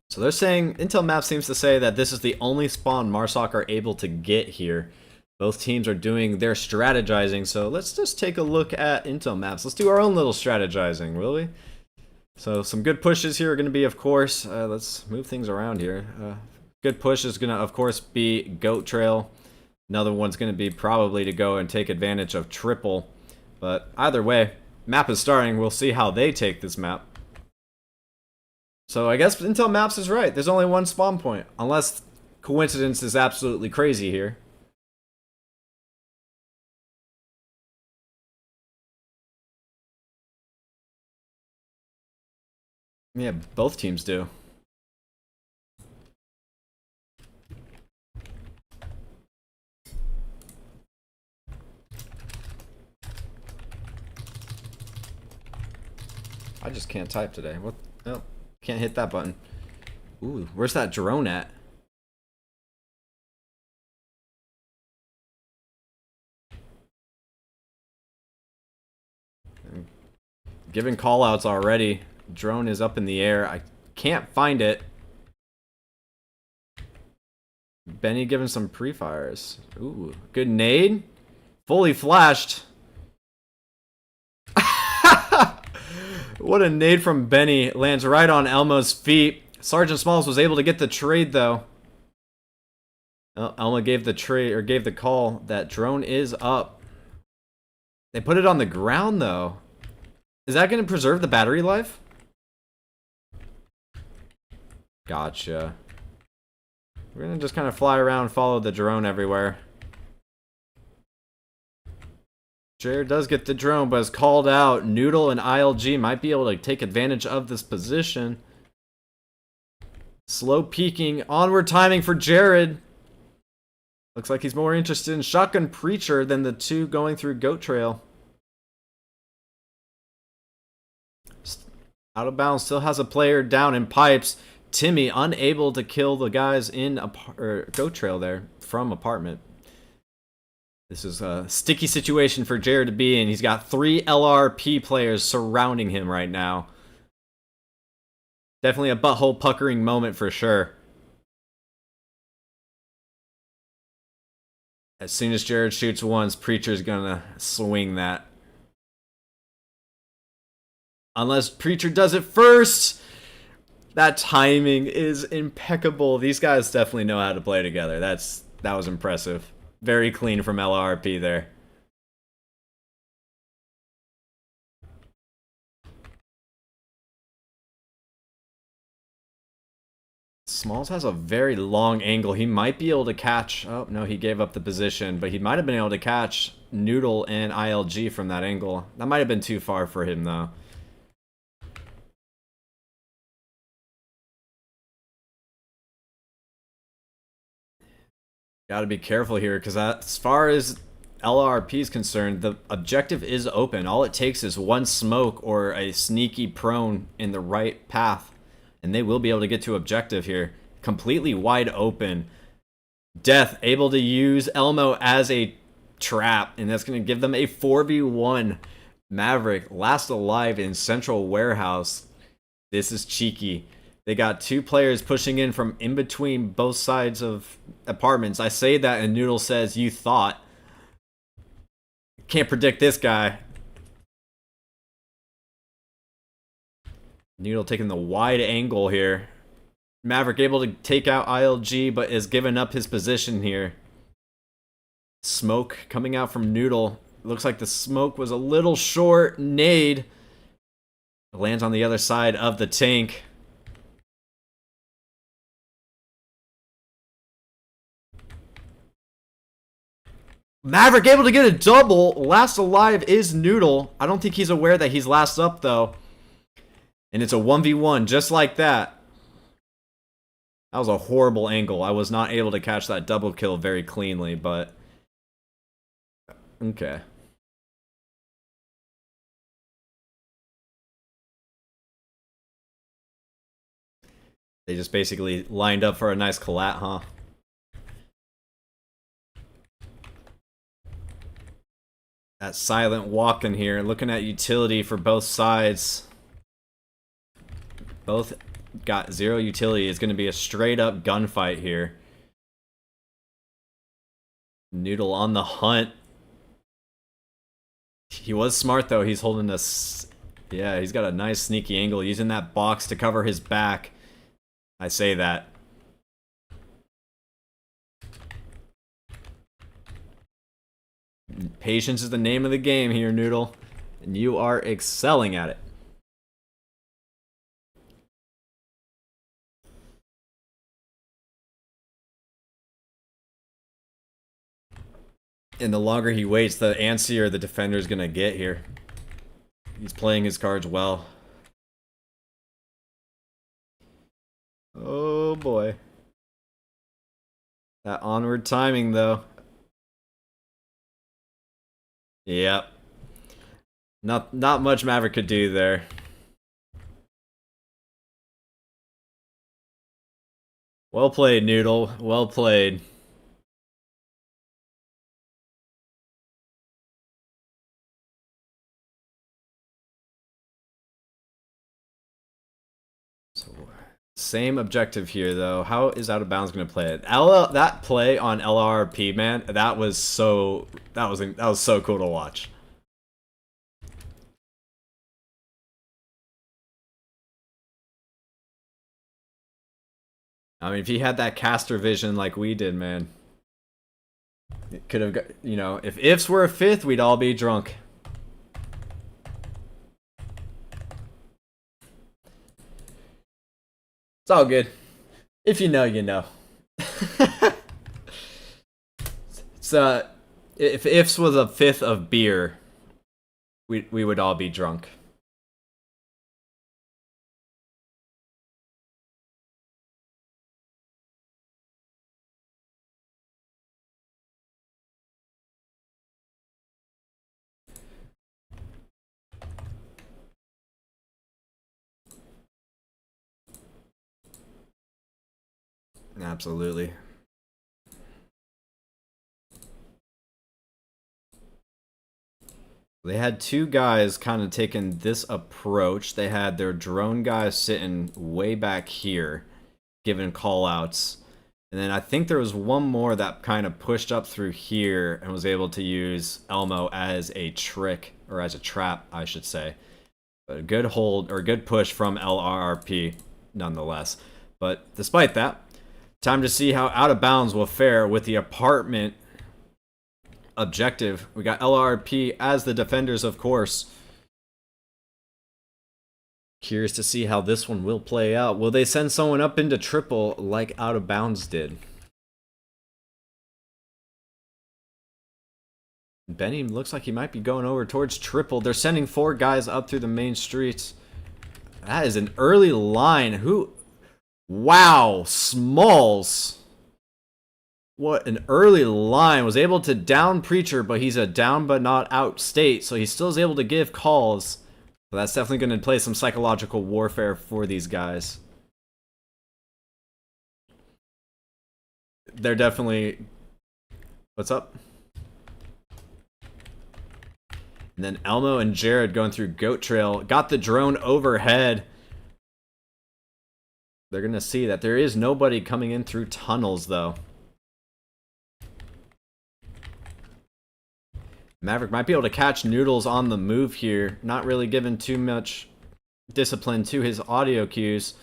So they're saying, Intel Map seems to say that this is the only spawn Marsoc are able to get here. Both teams are doing their strategizing, so let's just take a look at Intel Maps. Let's do our own little strategizing, will we? So some good pushes here are going to be, of course, let's move things around here. Good push is going to, of course, be Goat Trail. Another one's going to be probably to go and take advantage of Triple. But either way, map is starting. We'll see how they take this map. So I guess Intel Maps is right. There's only 1 spawn point. Unless coincidence is absolutely crazy here. Yeah, both teams do. I just can't type today. What? Oh. Can't hit that button. Ooh, where's that drone at? I'm giving callouts already. Drone is up in the air. I can't find it. Benny giving some pre-fires. Ooh, good nade. Fully flashed. What a nade from Benny. Lands right on Elmo's feet. Sergeant Smalls was able to get the trade, though. Well, Elmo gave the trade, or gave the call. That drone is up. They put it on the ground, though. Is that going to preserve the battery life? Gotcha. We're going to just kind of fly around, follow the drone everywhere. Jared does get the drone, but is called out. Noodle and ILG might be able to take advantage of this position. Slow peeking. Onward timing for Jared. Looks like he's more interested in Shotgun Preacher than the 2 going through Goat Trail. Out of bounds, still has a player down in pipes. Timmy unable to kill the guys in Goat Trail there from apartment. This is a sticky situation for Jared to be in. He's got 3 LRRP players surrounding him right now. Definitely a butthole puckering moment for sure. As soon as Jared shoots once, Preacher's gonna swing that. Unless Preacher does it first! That timing is impeccable. These guys definitely know how to play together. That was impressive. Very clean from LRRP there. Smalls has a very long angle. He might be able to catch... Oh, no, he gave up the position. But he might have been able to catch Noodle and ILG from that angle. That might have been too far for him, though. Got to be careful here because as far as LRRP is concerned, the objective is open. All it takes is one smoke or a sneaky prone in the right path, and they will be able to get to objective here. Completely wide open. Death able to use Elmo as a trap, and that's going to give them a 4v1. Maverick last alive in Central Warehouse. This is cheeky. They got two players pushing in from in between both sides of apartments. I say that and Noodle says, you thought. Can't predict this guy. Noodle taking the wide angle here. Maverick able to take out ILG, but is giving up his position here. Smoke coming out from Noodle. Looks like the smoke was a little short. Nade lands on the other side of the tank. Maverick able to get a double. Last alive is Noodle. I don't think he's aware that he's last up, though. And it's a 1v1, just like that. That was a horrible angle. I was not able to catch that double kill very cleanly, but... okay. They just basically lined up for a nice collat, huh? That silent walk in here, looking at utility for both sides. Both got zero utility. It's going to be a straight up gunfight here. Noodle on the hunt. He was smart though. He's holding us. Yeah, he's got a nice sneaky angle using that box to cover his back. I say that. Patience is the name of the game here, Noodle. And you are excelling at it. And the longer he waits, the antsier the defender's gonna get here. He's playing his cards well. Oh boy. That onward timing though. Yep. Not much Maverick could do there. Well played, Noodle. Well played. So, same objective here though. How is Out of Bounds going to play it? That play on LRRP, man, that was so cool to watch. I mean, if he had that caster vision like we did, man, it could have got, you know, if ifs were a fifth, we'd all be drunk. It's all good. If you know, you know. So, if ifs was a fifth of beer, we would all be drunk. Absolutely. They had two guys kind of taking this approach. They had their drone guy sitting way back here, giving call-outs. And then I think there was one more that kind of pushed up through here and was able to use Elmo as a trick, or as a trap, I should say. But a good hold, or a good push from LRRP, nonetheless. But despite that, time to see how Out of Bounds will fare with the apartment objective. We got LRRP as the defenders, of course. Curious to see how this one will play out. Will they send someone up into triple like Out of Bounds did? Benny looks like he might be going over towards triple. They're sending four guys up through the main streets. That is an early line. Who? Wow, Smalls. What an early line. Was able to down Preacher, but he's a down but not out state, so he still is able to give calls. But that's definitely going to play some psychological warfare for these guys. They're definitely... What's up? And then Elmo and Jared going through Goat Trail. Got the drone overhead. They're going to see that there is nobody coming in through tunnels, though. Maverick might be able to catch Noodles on the move here. Not really giving too much discipline to his audio cues.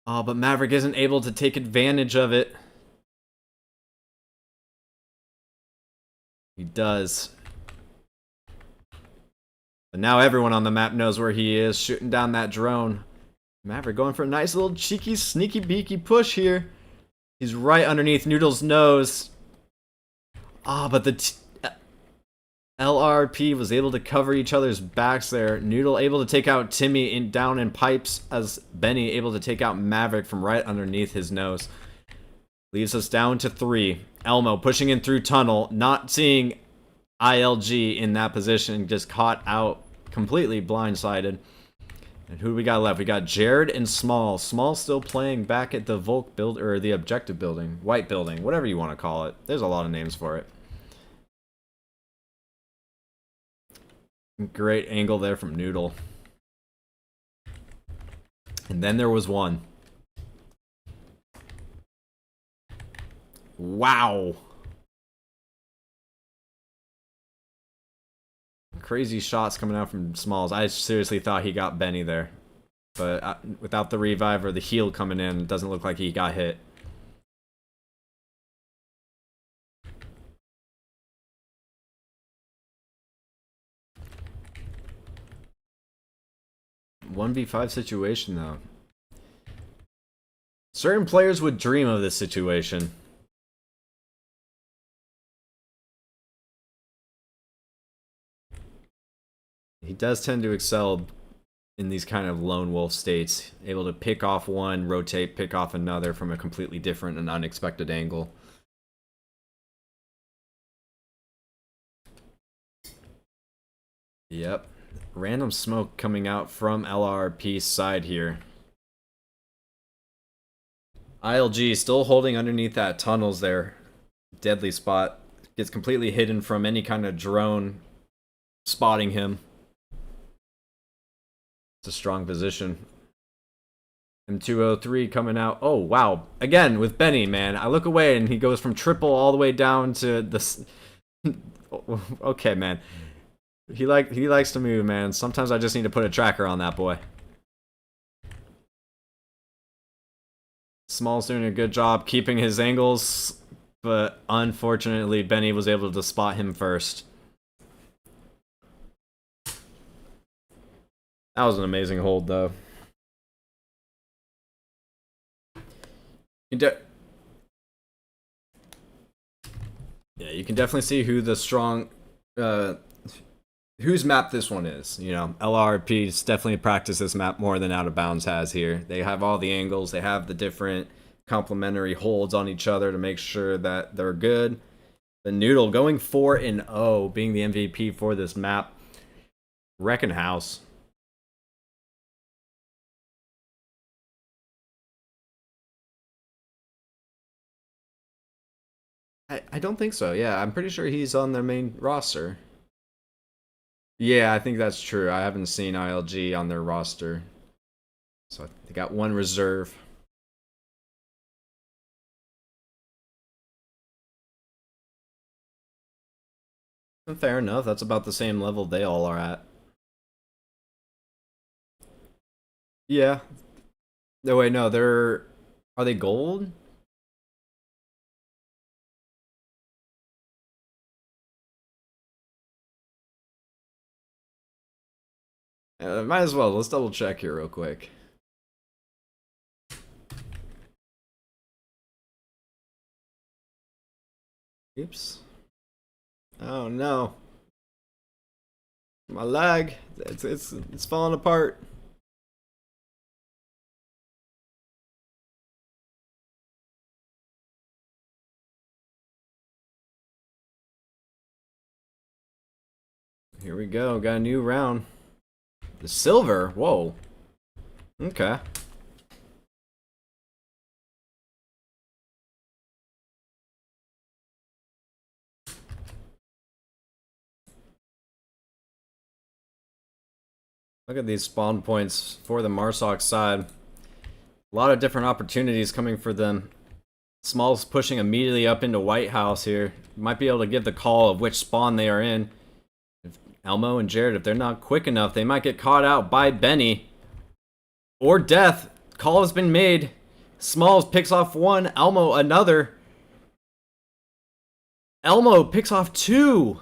Oh, but Maverick isn't able to take advantage of it. He does. But now everyone on the map knows where he is, shooting down that drone. Maverick going for a nice little cheeky, sneaky, beaky push here. He's right underneath Noodles' nose. Ah, but the LRRP was able to cover each other's backs there. Noodle able to take out Timmy down in pipes, as Benny able to take out Maverick from right underneath his nose. Leaves us down to 3. Elmo pushing in through tunnel, not seeing ILG in that position, just caught out, completely blindsided. And who do we got left? We got Jared and Small. Small still playing back at the Volk build, or the Objective building, White building, whatever you want to call it. There's a lot of names for it. Great angle there from Noodle. And then there was one. Wow. Crazy shots coming out from Smalls. I seriously thought he got Benny there. But without the revive or the heal coming in, it doesn't look like he got hit. One v 5 situation though. Certain players would dream of this situation. He does tend to excel in these kind of lone wolf states, able to pick off one, rotate, pick off another from a completely different and unexpected angle. Yep. Random smoke coming out from LRRP's side here. ILG still holding underneath that tunnels there. Deadly spot. Gets completely hidden from any kind of drone spotting him. It's a strong position. M203 coming out. Oh, wow. Again, with Benny, man. I look away and he goes from triple all the way down to the... Okay, man. He likes to move, man. Sometimes I just need to put a tracker on that boy. Small's doing a good job keeping his angles, but unfortunately Benny was able to spot him first. That was an amazing hold, though. Yeah, you can definitely see who the strong... whose map this one is. You know, LRRP's definitely practiced this map more than Out of Bounds has here. They have all the angles, they have the different complementary holds on each other to make sure that they're good. The Noodle going 4-0, being the MVP for this map. Wrecking house. I don't think so. Yeah, I'm pretty sure he's on their main roster. Yeah, I think that's true. I haven't seen ILG on their roster. So they got one reserve. Fair enough. That's about the same level they all are at. Yeah. No, wait, no, they're... Are they gold? Might as well. Let's double check here real quick. Oops. Oh no. My lag. It's falling apart. Here we go. Got a new round. The silver. Whoa. Okay. Look at these spawn points for the Marsoc side. A lot of different opportunities coming for them. Small's pushing immediately up into White House here. Might be able to give the call of which spawn they are in. If Elmo and Jared, if they're not quick enough, they might get caught out by Benny. Or death. Call has been made. Smalls picks off one. Elmo another. Elmo picks off two.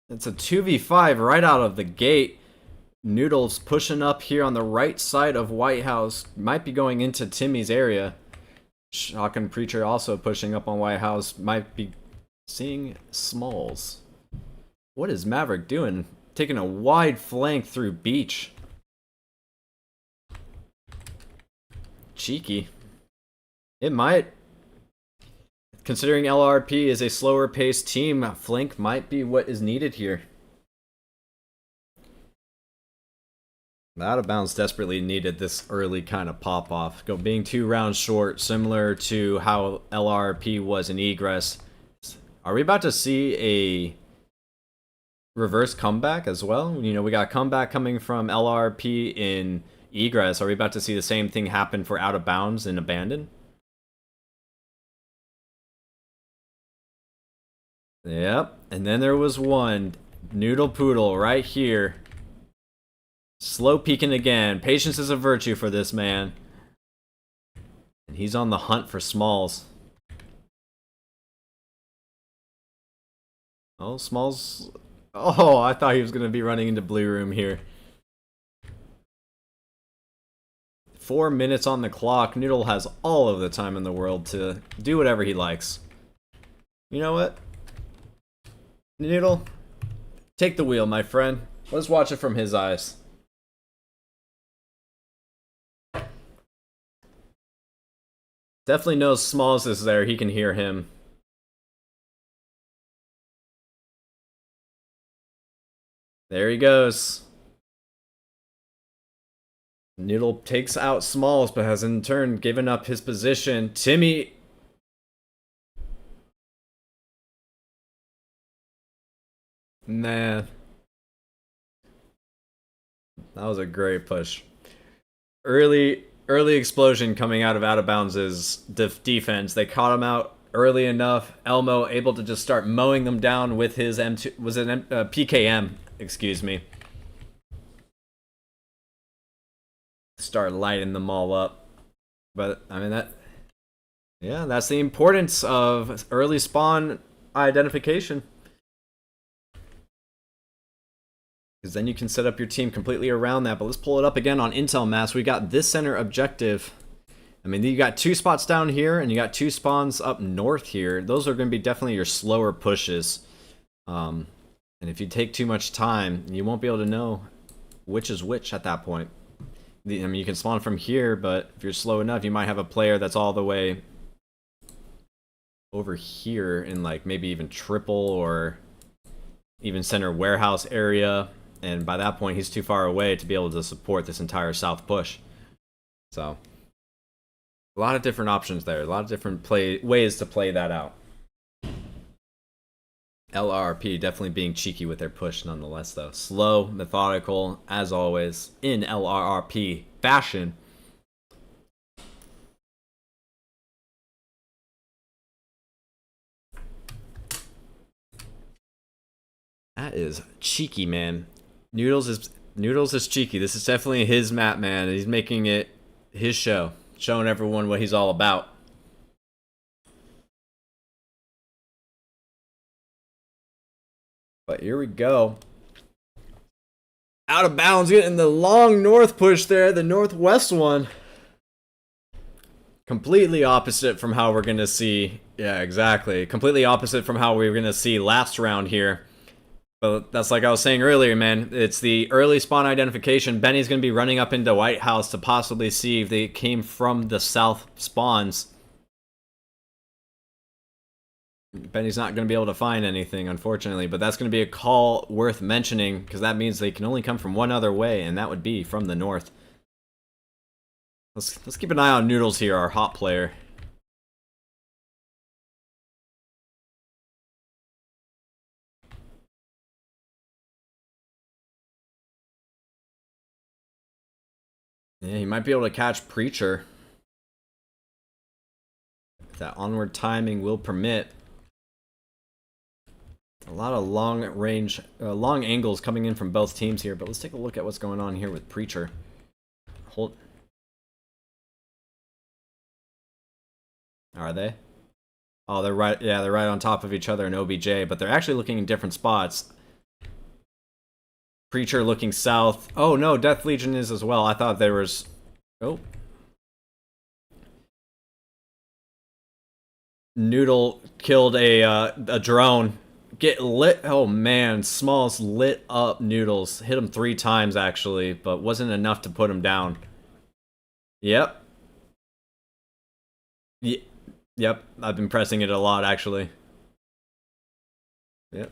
It's a 2v5 right out of the gate. Noodles pushing up here on the right side of White House. Might be going into Timmy's area. Shotgun Preacher also pushing up on White House. Might be seeing Smalls. What is Maverick doing? Taking a wide flank through Beach. Cheeky. It might. Considering LRRP is a slower paced team, flank might be what is needed here. The out of bounds desperately needed this early kind of pop off. Being 2 rounds short, similar to how LRRP was in egress. Are we about to see a reverse comeback as well? You know, we got a comeback coming from LRRP in egress. Are we about to see the same thing happen for out of bounds and abandon? Yep, and then there was one. Noodle Poodle right here. Slow peeking again. Patience is a virtue for this man. And he's on the hunt for Smalls. Oh, Smalls. Oh, I thought he was going to be running into Blue Room here. 4 minutes on the clock. Noodle has all of the time in the world to do whatever he likes. You know what? Noodle, take the wheel, my friend. Let's watch it from his eyes. Definitely knows Smalls is there. He can hear him. There he goes. Noodle takes out Smalls, but has in turn given up his position. Timmy... Man. That was a great push. Early explosion coming out of bounds' defense. They caught him out early enough. Elmo able to just start mowing them down with his M2. Was it PKM? Excuse me. Start lighting them all up. But I mean that's the importance of early spawn identification. Because then you can set up your team completely around that. But let's pull it up again on Intel Mass. We got this center objective. I mean, you got 2 spots down here, and you got 2 spawns up north here. Those are going to be definitely your slower pushes. And if you take too much time, you won't be able to know which is which at that point. I mean, you can spawn from here, but if you're slow enough, you might have a player that's all the way over here in, like, maybe even triple or even center warehouse area. And by that point, he's too far away to be able to support this entire south push. So, a lot of different options there. A lot of different ways to play that out. LRRP definitely being cheeky with their push nonetheless, though. Slow, methodical, as always, in LRRP fashion. That is cheeky, man. Noodles is cheeky. This is definitely his map, man. He's making it his show, showing everyone what he's all about. But here we go. Out of bounds, getting the long north push there, the northwest one. Completely opposite from how we're going to see. Yeah, exactly. Completely opposite from how we were going to see last round here. But that's like I was saying earlier, man. It's the early spawn identification. Benny's going to be running up into White House to possibly see if they came from the south spawns. Benny's not going to be able to find anything, unfortunately, but that's going to be a call worth mentioning because that means they can only come from one other way, and that would be from the north. Let's keep an eye on Noodles here, our hot player. Yeah, he might be able to catch Preacher. If that onward timing will permit. A lot of long angles coming in from both teams here, but let's take a look at what's going on here with Preacher. Are they? Oh, they're right. Yeah, they're right on top of each other in OBJ, but they're actually looking in different spots. Preacher looking south. Oh no, Death Legion is as well. I thought there was. Oh. Noodle killed a drone. Get lit. Oh man, Smalls lit up Noodles. Hit him 3 times actually, but wasn't enough to put him down. Yep. Yep, I've been pressing it a lot actually. Yep.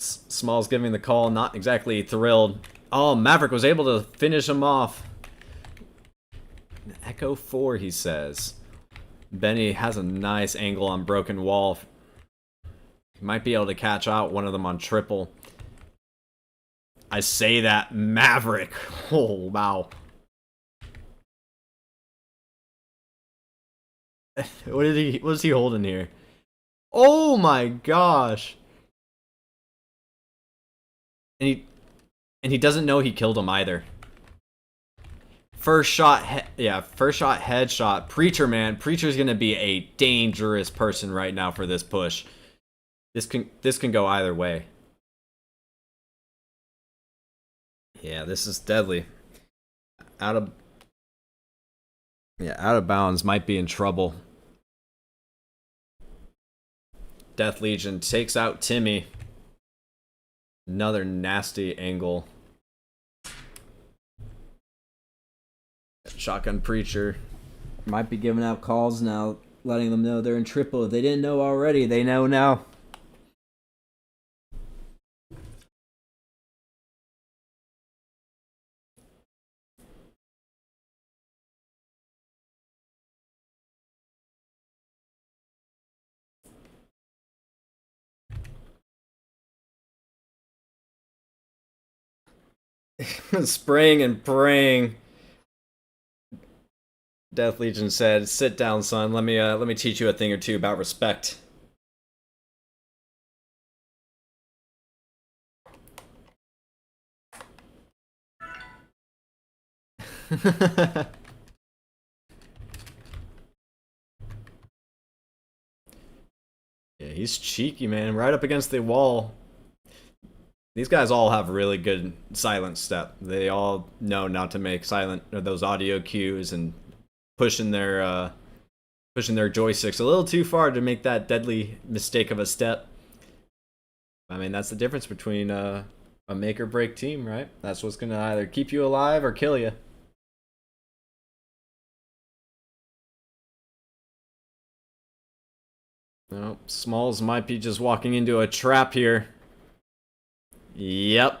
Smalls giving the call, not exactly thrilled. Oh, Maverick was able to finish him off. Echo 4, he says. Benny has a nice angle on Broken Wall. He might be able to catch out one of them on triple. I say that, Maverick. Oh, wow. What is he holding here? Oh my gosh. And he doesn't know he killed him either. First shot headshot. Preacher, man. Preacher's gonna be a dangerous person right now for this push. This can go either way. Yeah, this is deadly. Out of bounds might be in trouble. Death Legion takes out Timmy. Another nasty angle. Shotgun Preacher might be giving out calls now, letting them know they're in triple. If they didn't know already, they know now. Spraying and praying. Death Legion said, "Sit down, son. Let me teach you a thing or two about respect." Yeah, he's cheeky, man. Right up against the wall. These guys all have really good silent step. They all know not to make silent or those audio cues and pushing their joysticks a little too far to make that deadly mistake of a step. I mean, that's the difference between a make or break team, right? That's what's gonna either keep you alive or kill you. No, Smalls might be just walking into a trap here. Yep.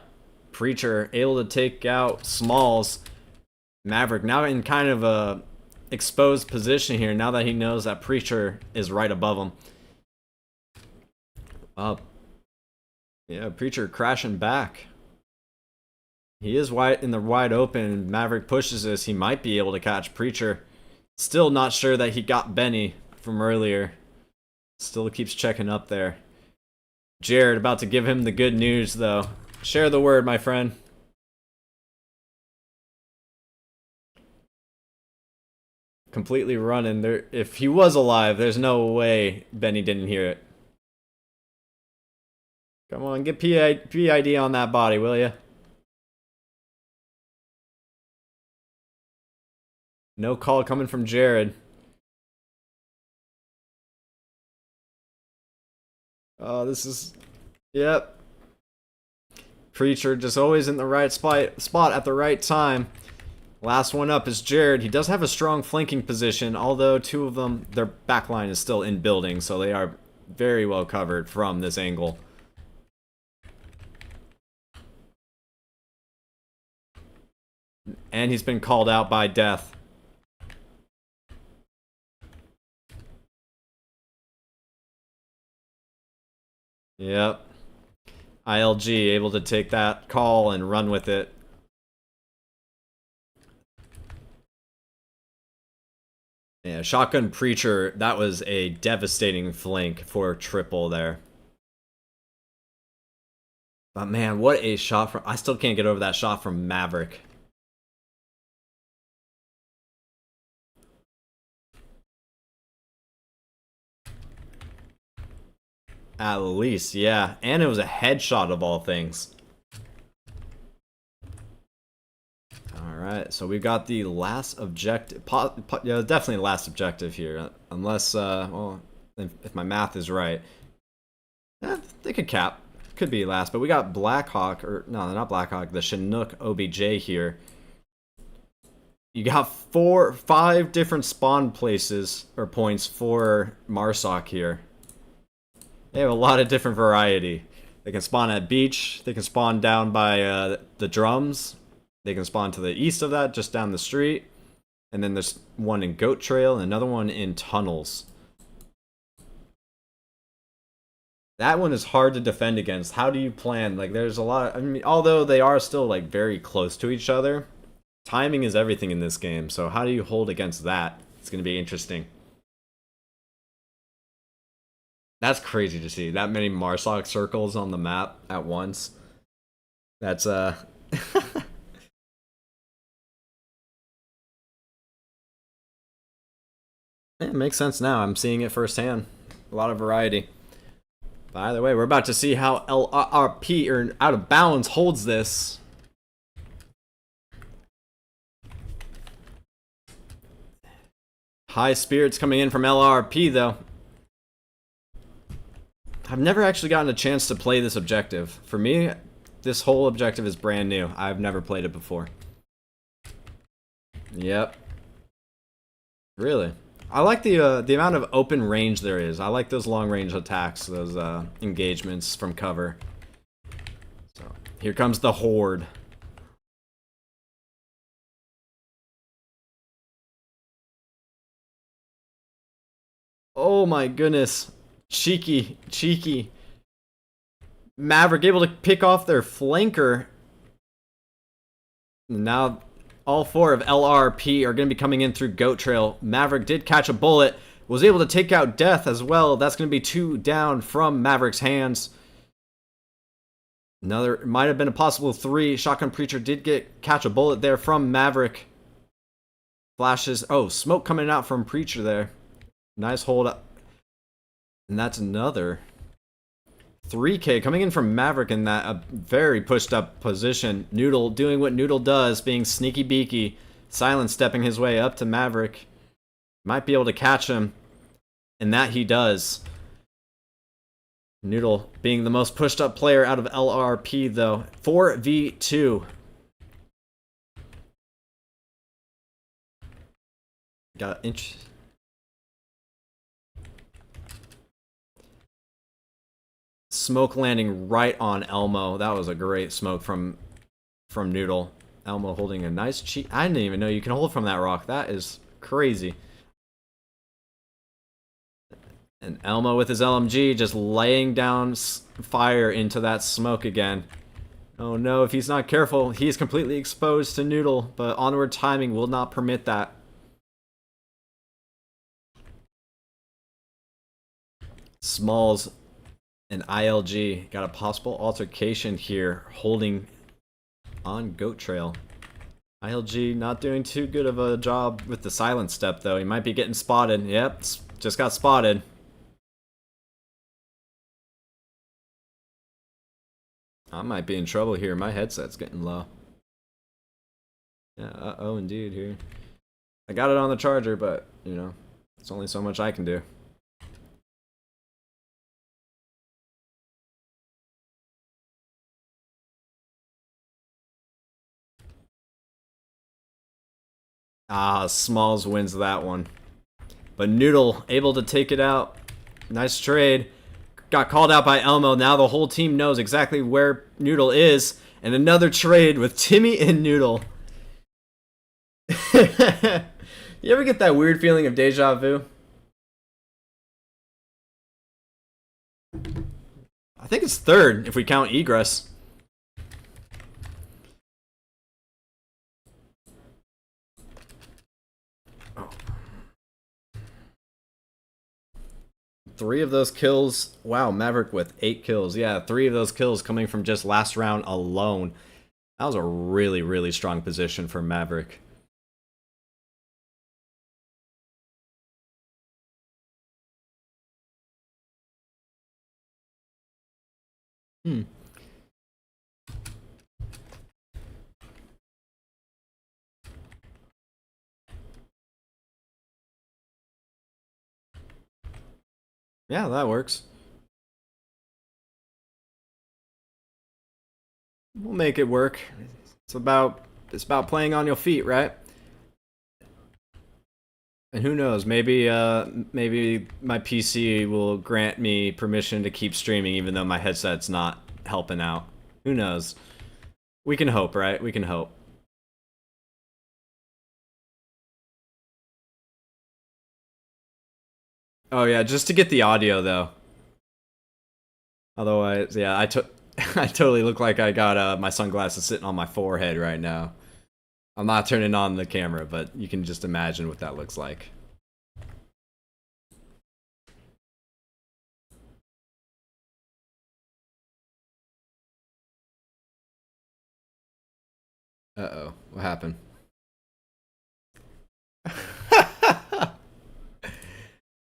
Preacher able to take out Smalls. Maverick now in kind of a exposed position here now that he knows that Preacher is right above him. Yeah, Preacher crashing back. He is wide in the wide open. Maverick pushes this. He might be able to catch Preacher. Still not sure that he got Benny from earlier. Still keeps checking up there. Jared about to give him the good news, though. Share the word, my friend. Completely running. There, if he was alive, there's no way Benny didn't hear it. Come on, get PID on that body, will ya? No call coming from Jared. Oh, this is... Yep. Preacher just always in the right spot at the right time. Last one up is Jared. He does have a strong flanking position, although two of them, their back line is still in building, so they are very well covered from this angle. And he's been called out by Death. Yep. ILG able to take that call and run with it. Yeah, Shotgun Preacher, that was a devastating flank for triple there. But man, what a shot from... I still can't get over that shot from Maverick. At least, yeah. And it was a headshot of all things. Alright, so we got the last objective. Yeah, definitely the last objective here. Unless, well, if my math is right. They could cap. Could be last, but we got Blackhawk, or no, not Blackhawk, the Chinook OBJ here. You got 5 different spawn places, or points for Marsoc here. They have a lot of different variety. They can spawn at beach, they can spawn down by the drums, they can spawn to the east of that, just down the street, and then there's one in Goat Trail and another one in tunnels. That one is hard to defend against. How do you plan? Like, there's a lot. I mean, although they are still like very close to each other, timing is everything in this game. So how do you hold against that? It's going to be interesting. That's crazy to see that many Marsoc circles on the map at once. That's it makes sense now. I'm seeing it firsthand. A lot of variety. By the way, we're about to see how LRRP, or Out of Bounds, holds this. High spirits coming in from LRRP, though. I've never actually gotten a chance to play this objective. For me, this whole objective is brand new. I've never played it before. Yep. Really? I like the amount of open range there is. I like those long range attacks, those engagements from cover. So here comes the Horde. Oh my goodness. Cheeky, cheeky. Maverick able to pick off their flanker. Now all 4 of LRRP are going to be coming in through Goat Trail. Maverick did catch a bullet. Was able to take out Death as well. That's going to be 2 down from Maverick's hands. Another, might have been a possible 3. Shotgun Preacher did catch a bullet there from Maverick. Flashes. Oh, smoke coming out from Preacher there. Nice hold up. And that's another 3K coming in from Maverick in that a very pushed up position. Noodle doing what Noodle does, being sneaky beaky. Silent stepping his way up to Maverick. Might be able to catch him. And that he does. Noodle being the most pushed up player out of LRP though. 4v2. Got inch. Smoke landing right on Elmo. That was a great smoke from Noodle. Elmo holding a nice cheat. I didn't even know you can hold from that rock. That is crazy. And Elmo with his LMG just laying down fire into that smoke again. Oh no, if he's not careful, he's completely exposed to Noodle, but onward timing will not permit that. Smalls and ILG got a possible altercation here, holding on Goat Trail. ILG not doing too good of a job with the silent step though. He might be getting spotted. Yep, just got spotted. I might be in trouble here. My headset's getting low. Yeah, uh-oh indeed here. I got it on the charger, but, you know, it's only so much I can do. Ah, Smalls wins that one. But Noodle able to take it out. Nice trade. Got called out by Elmo. Now the whole team knows exactly where Noodle is. And another trade with Timmy and Noodle. You ever get that weird feeling of deja vu? I think it's third if we count Egress. Oh. 3 of those kills. Wow, Maverick with 8 kills. Yeah, 3 of those kills coming from just last round alone. That was a really, really strong position for Maverick. Yeah, that works. We'll make it work. It's about playing on your feet, right? And who knows, maybe my PC will grant me permission to keep streaming even though my headset's not helping out. Who knows? We can hope, right? We can hope. Oh yeah, just to get the audio though. Otherwise, yeah, I totally look like I got my sunglasses sitting on my forehead right now. I'm not turning on the camera, but you can just imagine what that looks like. Uh-oh, what happened?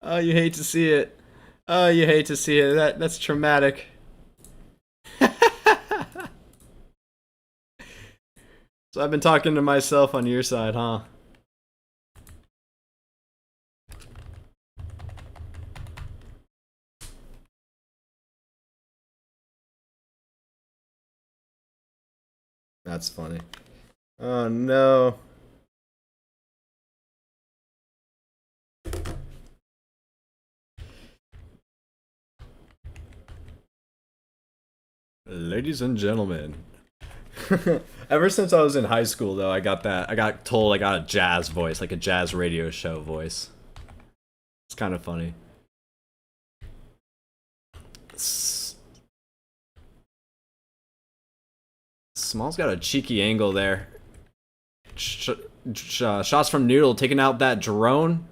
Oh, you hate to see it. Oh, you hate to see it. That's traumatic. So I've been talking to myself on your side, huh? That's funny. Oh no. Ladies and gentlemen. Ever since I was in high school though, I got told I got a jazz voice, like a jazz radio show voice. It's kind of funny. Small's got a cheeky angle there. Shots from Noodle taking out that drone.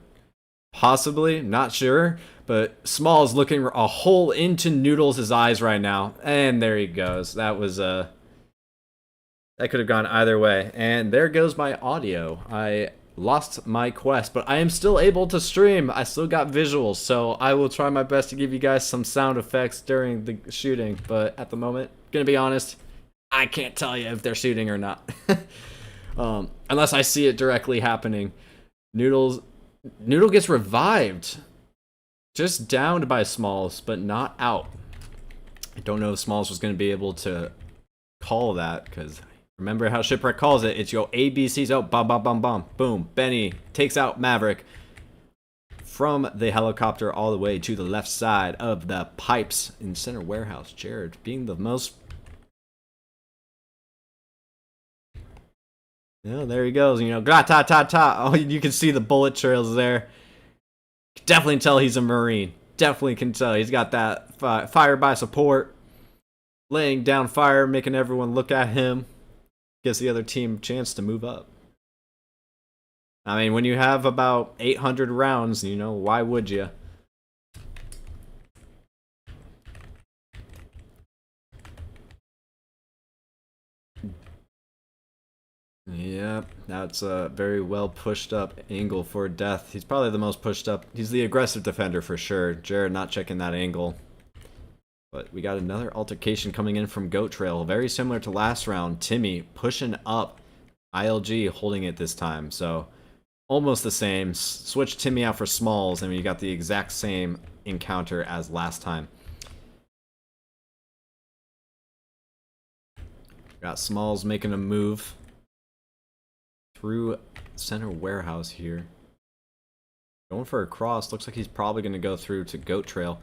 Possibly, not sure. But Small's looking a hole into Noodles' eyes right now. And there he goes. That was, that could have gone either way. And there goes my audio. I lost my quest, but I am still able to stream. I still got visuals, so I will try my best to give you guys some sound effects during the shooting. But at the moment, gonna be honest, I can't tell you if they're shooting or not. Unless I see it directly happening. Noodle gets revived. Just downed by Smalls, but not out. I don't know if Smalls was going to be able to call that, because remember how Shipwreck calls it. It's your ABCs. Oh, bum, bum, bum, bum. Boom. Benny takes out Maverick from the helicopter all the way to the left side of the pipes in center warehouse. Jared being the most... Yeah, there he goes. You know, ta ta ta ta. Oh, you can see the bullet trails there. Definitely tell he's a Marine. Definitely can tell. He's got that fire by support. Laying down fire, making everyone look at him. Gives the other team a chance to move up. I mean, when you have about 800 rounds, you know, why would you? Yep, that's a very well pushed up angle for Death. He's probably the most pushed up. He's the aggressive defender for sure. Jared not checking that angle. But we got another altercation coming in from Goat Trail. Very similar to last round. Timmy pushing up. ILG holding it this time. So almost the same. Switch Timmy out for Smalls and we got the exact same encounter as last time. Got Smalls making a move through center warehouse here. Going for a cross. Looks like he's probably going to go through to Goat Trail.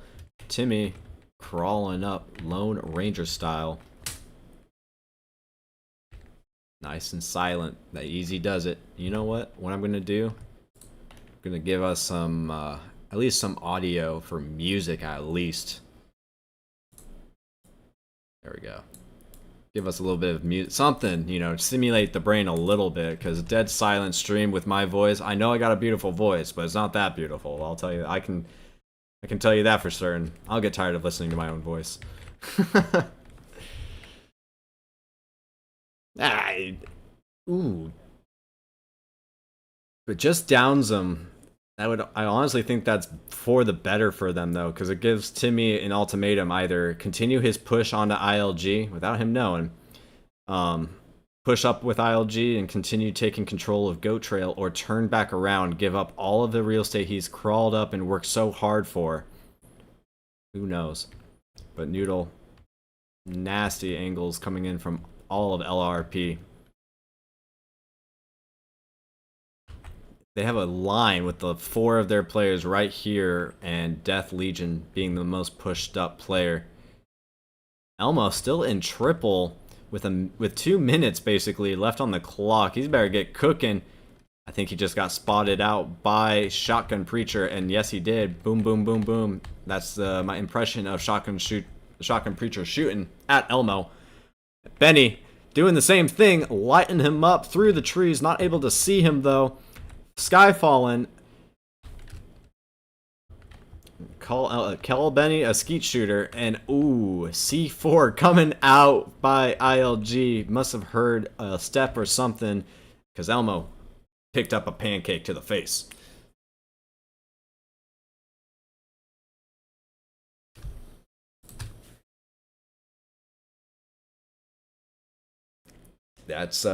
Timmy crawling up Lone Ranger style. Nice and silent. That easy does it. You know what? What I'm going to do? I'm going to give us some, at least some audio for music at least. There we go. Give us a little bit of music, something, you know, stimulate the brain a little bit, because dead silent stream with my voice. I know I got a beautiful voice, but it's not that beautiful. I'll tell you, I can tell you that for certain. I'll get tired of listening to my own voice. Ooh. But just downs them. I honestly think that's for the better for them, though, because it gives Timmy an ultimatum: either continue his push onto ILG without him knowing, push up with ILG and continue taking control of Goat Trail, or turn back around, give up all of the real estate he's crawled up and worked so hard for. Who knows? But Noodle, nasty angles coming in from all of LRRP. They have a line with the 4 of their players right here, and Death Legion being the most pushed up player. Elmo still in triple with 2 minutes basically left on the clock. He's better get cooking. I think he just got spotted out by Shotgun Preacher, and yes, he did. Boom, boom, boom, boom. That's my impression of Shotgun Preacher shooting at Elmo. Benny doing the same thing, lighting him up through the trees. Not able to see him though. Sky falling. Call Benny a skeet shooter, and ooh, C4 coming out by ILG. Must have heard a step or something, because Elmo picked up a pancake to the face. That's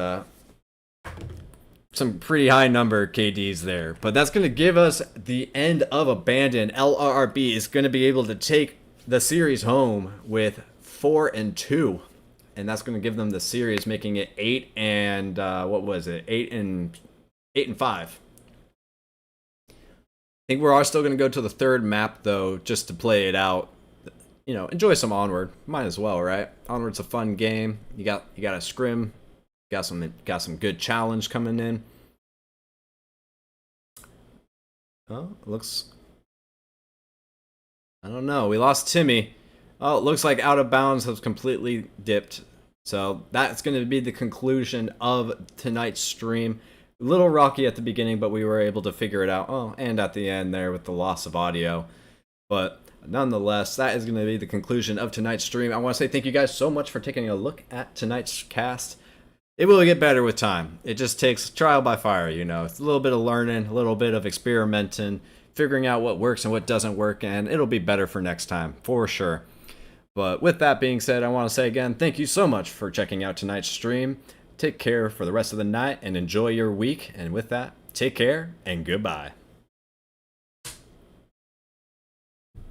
some pretty high number KDs there, but that's going to give us the end of Abandon. LRRB is going to be able to take the series home with 4-2, and that's going to give them the series, making it 8 and 5. I think we are still going to go to the third map though, just to play it out. You know, enjoy some Onward. Might as well, right? Onward's a fun game. You got a scrim. Got some good challenge coming in. Oh, it looks... I don't know. We lost Timmy. Oh, it looks like Out of Bounds has completely dipped. So that's going to be the conclusion of tonight's stream. A little rocky at the beginning, but we were able to figure it out. Oh, and at the end there with the loss of audio. But nonetheless, that is going to be the conclusion of tonight's stream. I want to say thank you guys so much for taking a look at tonight's cast. It will get better with time. It just takes trial by fire, you know. It's a little bit of learning, a little bit of experimenting, figuring out what works and what doesn't work, and it'll be better for next time, for sure. But with that being said, I want to say again, thank you so much for checking out tonight's stream. Take care for the rest of the night and enjoy your week. And with that, take care and goodbye.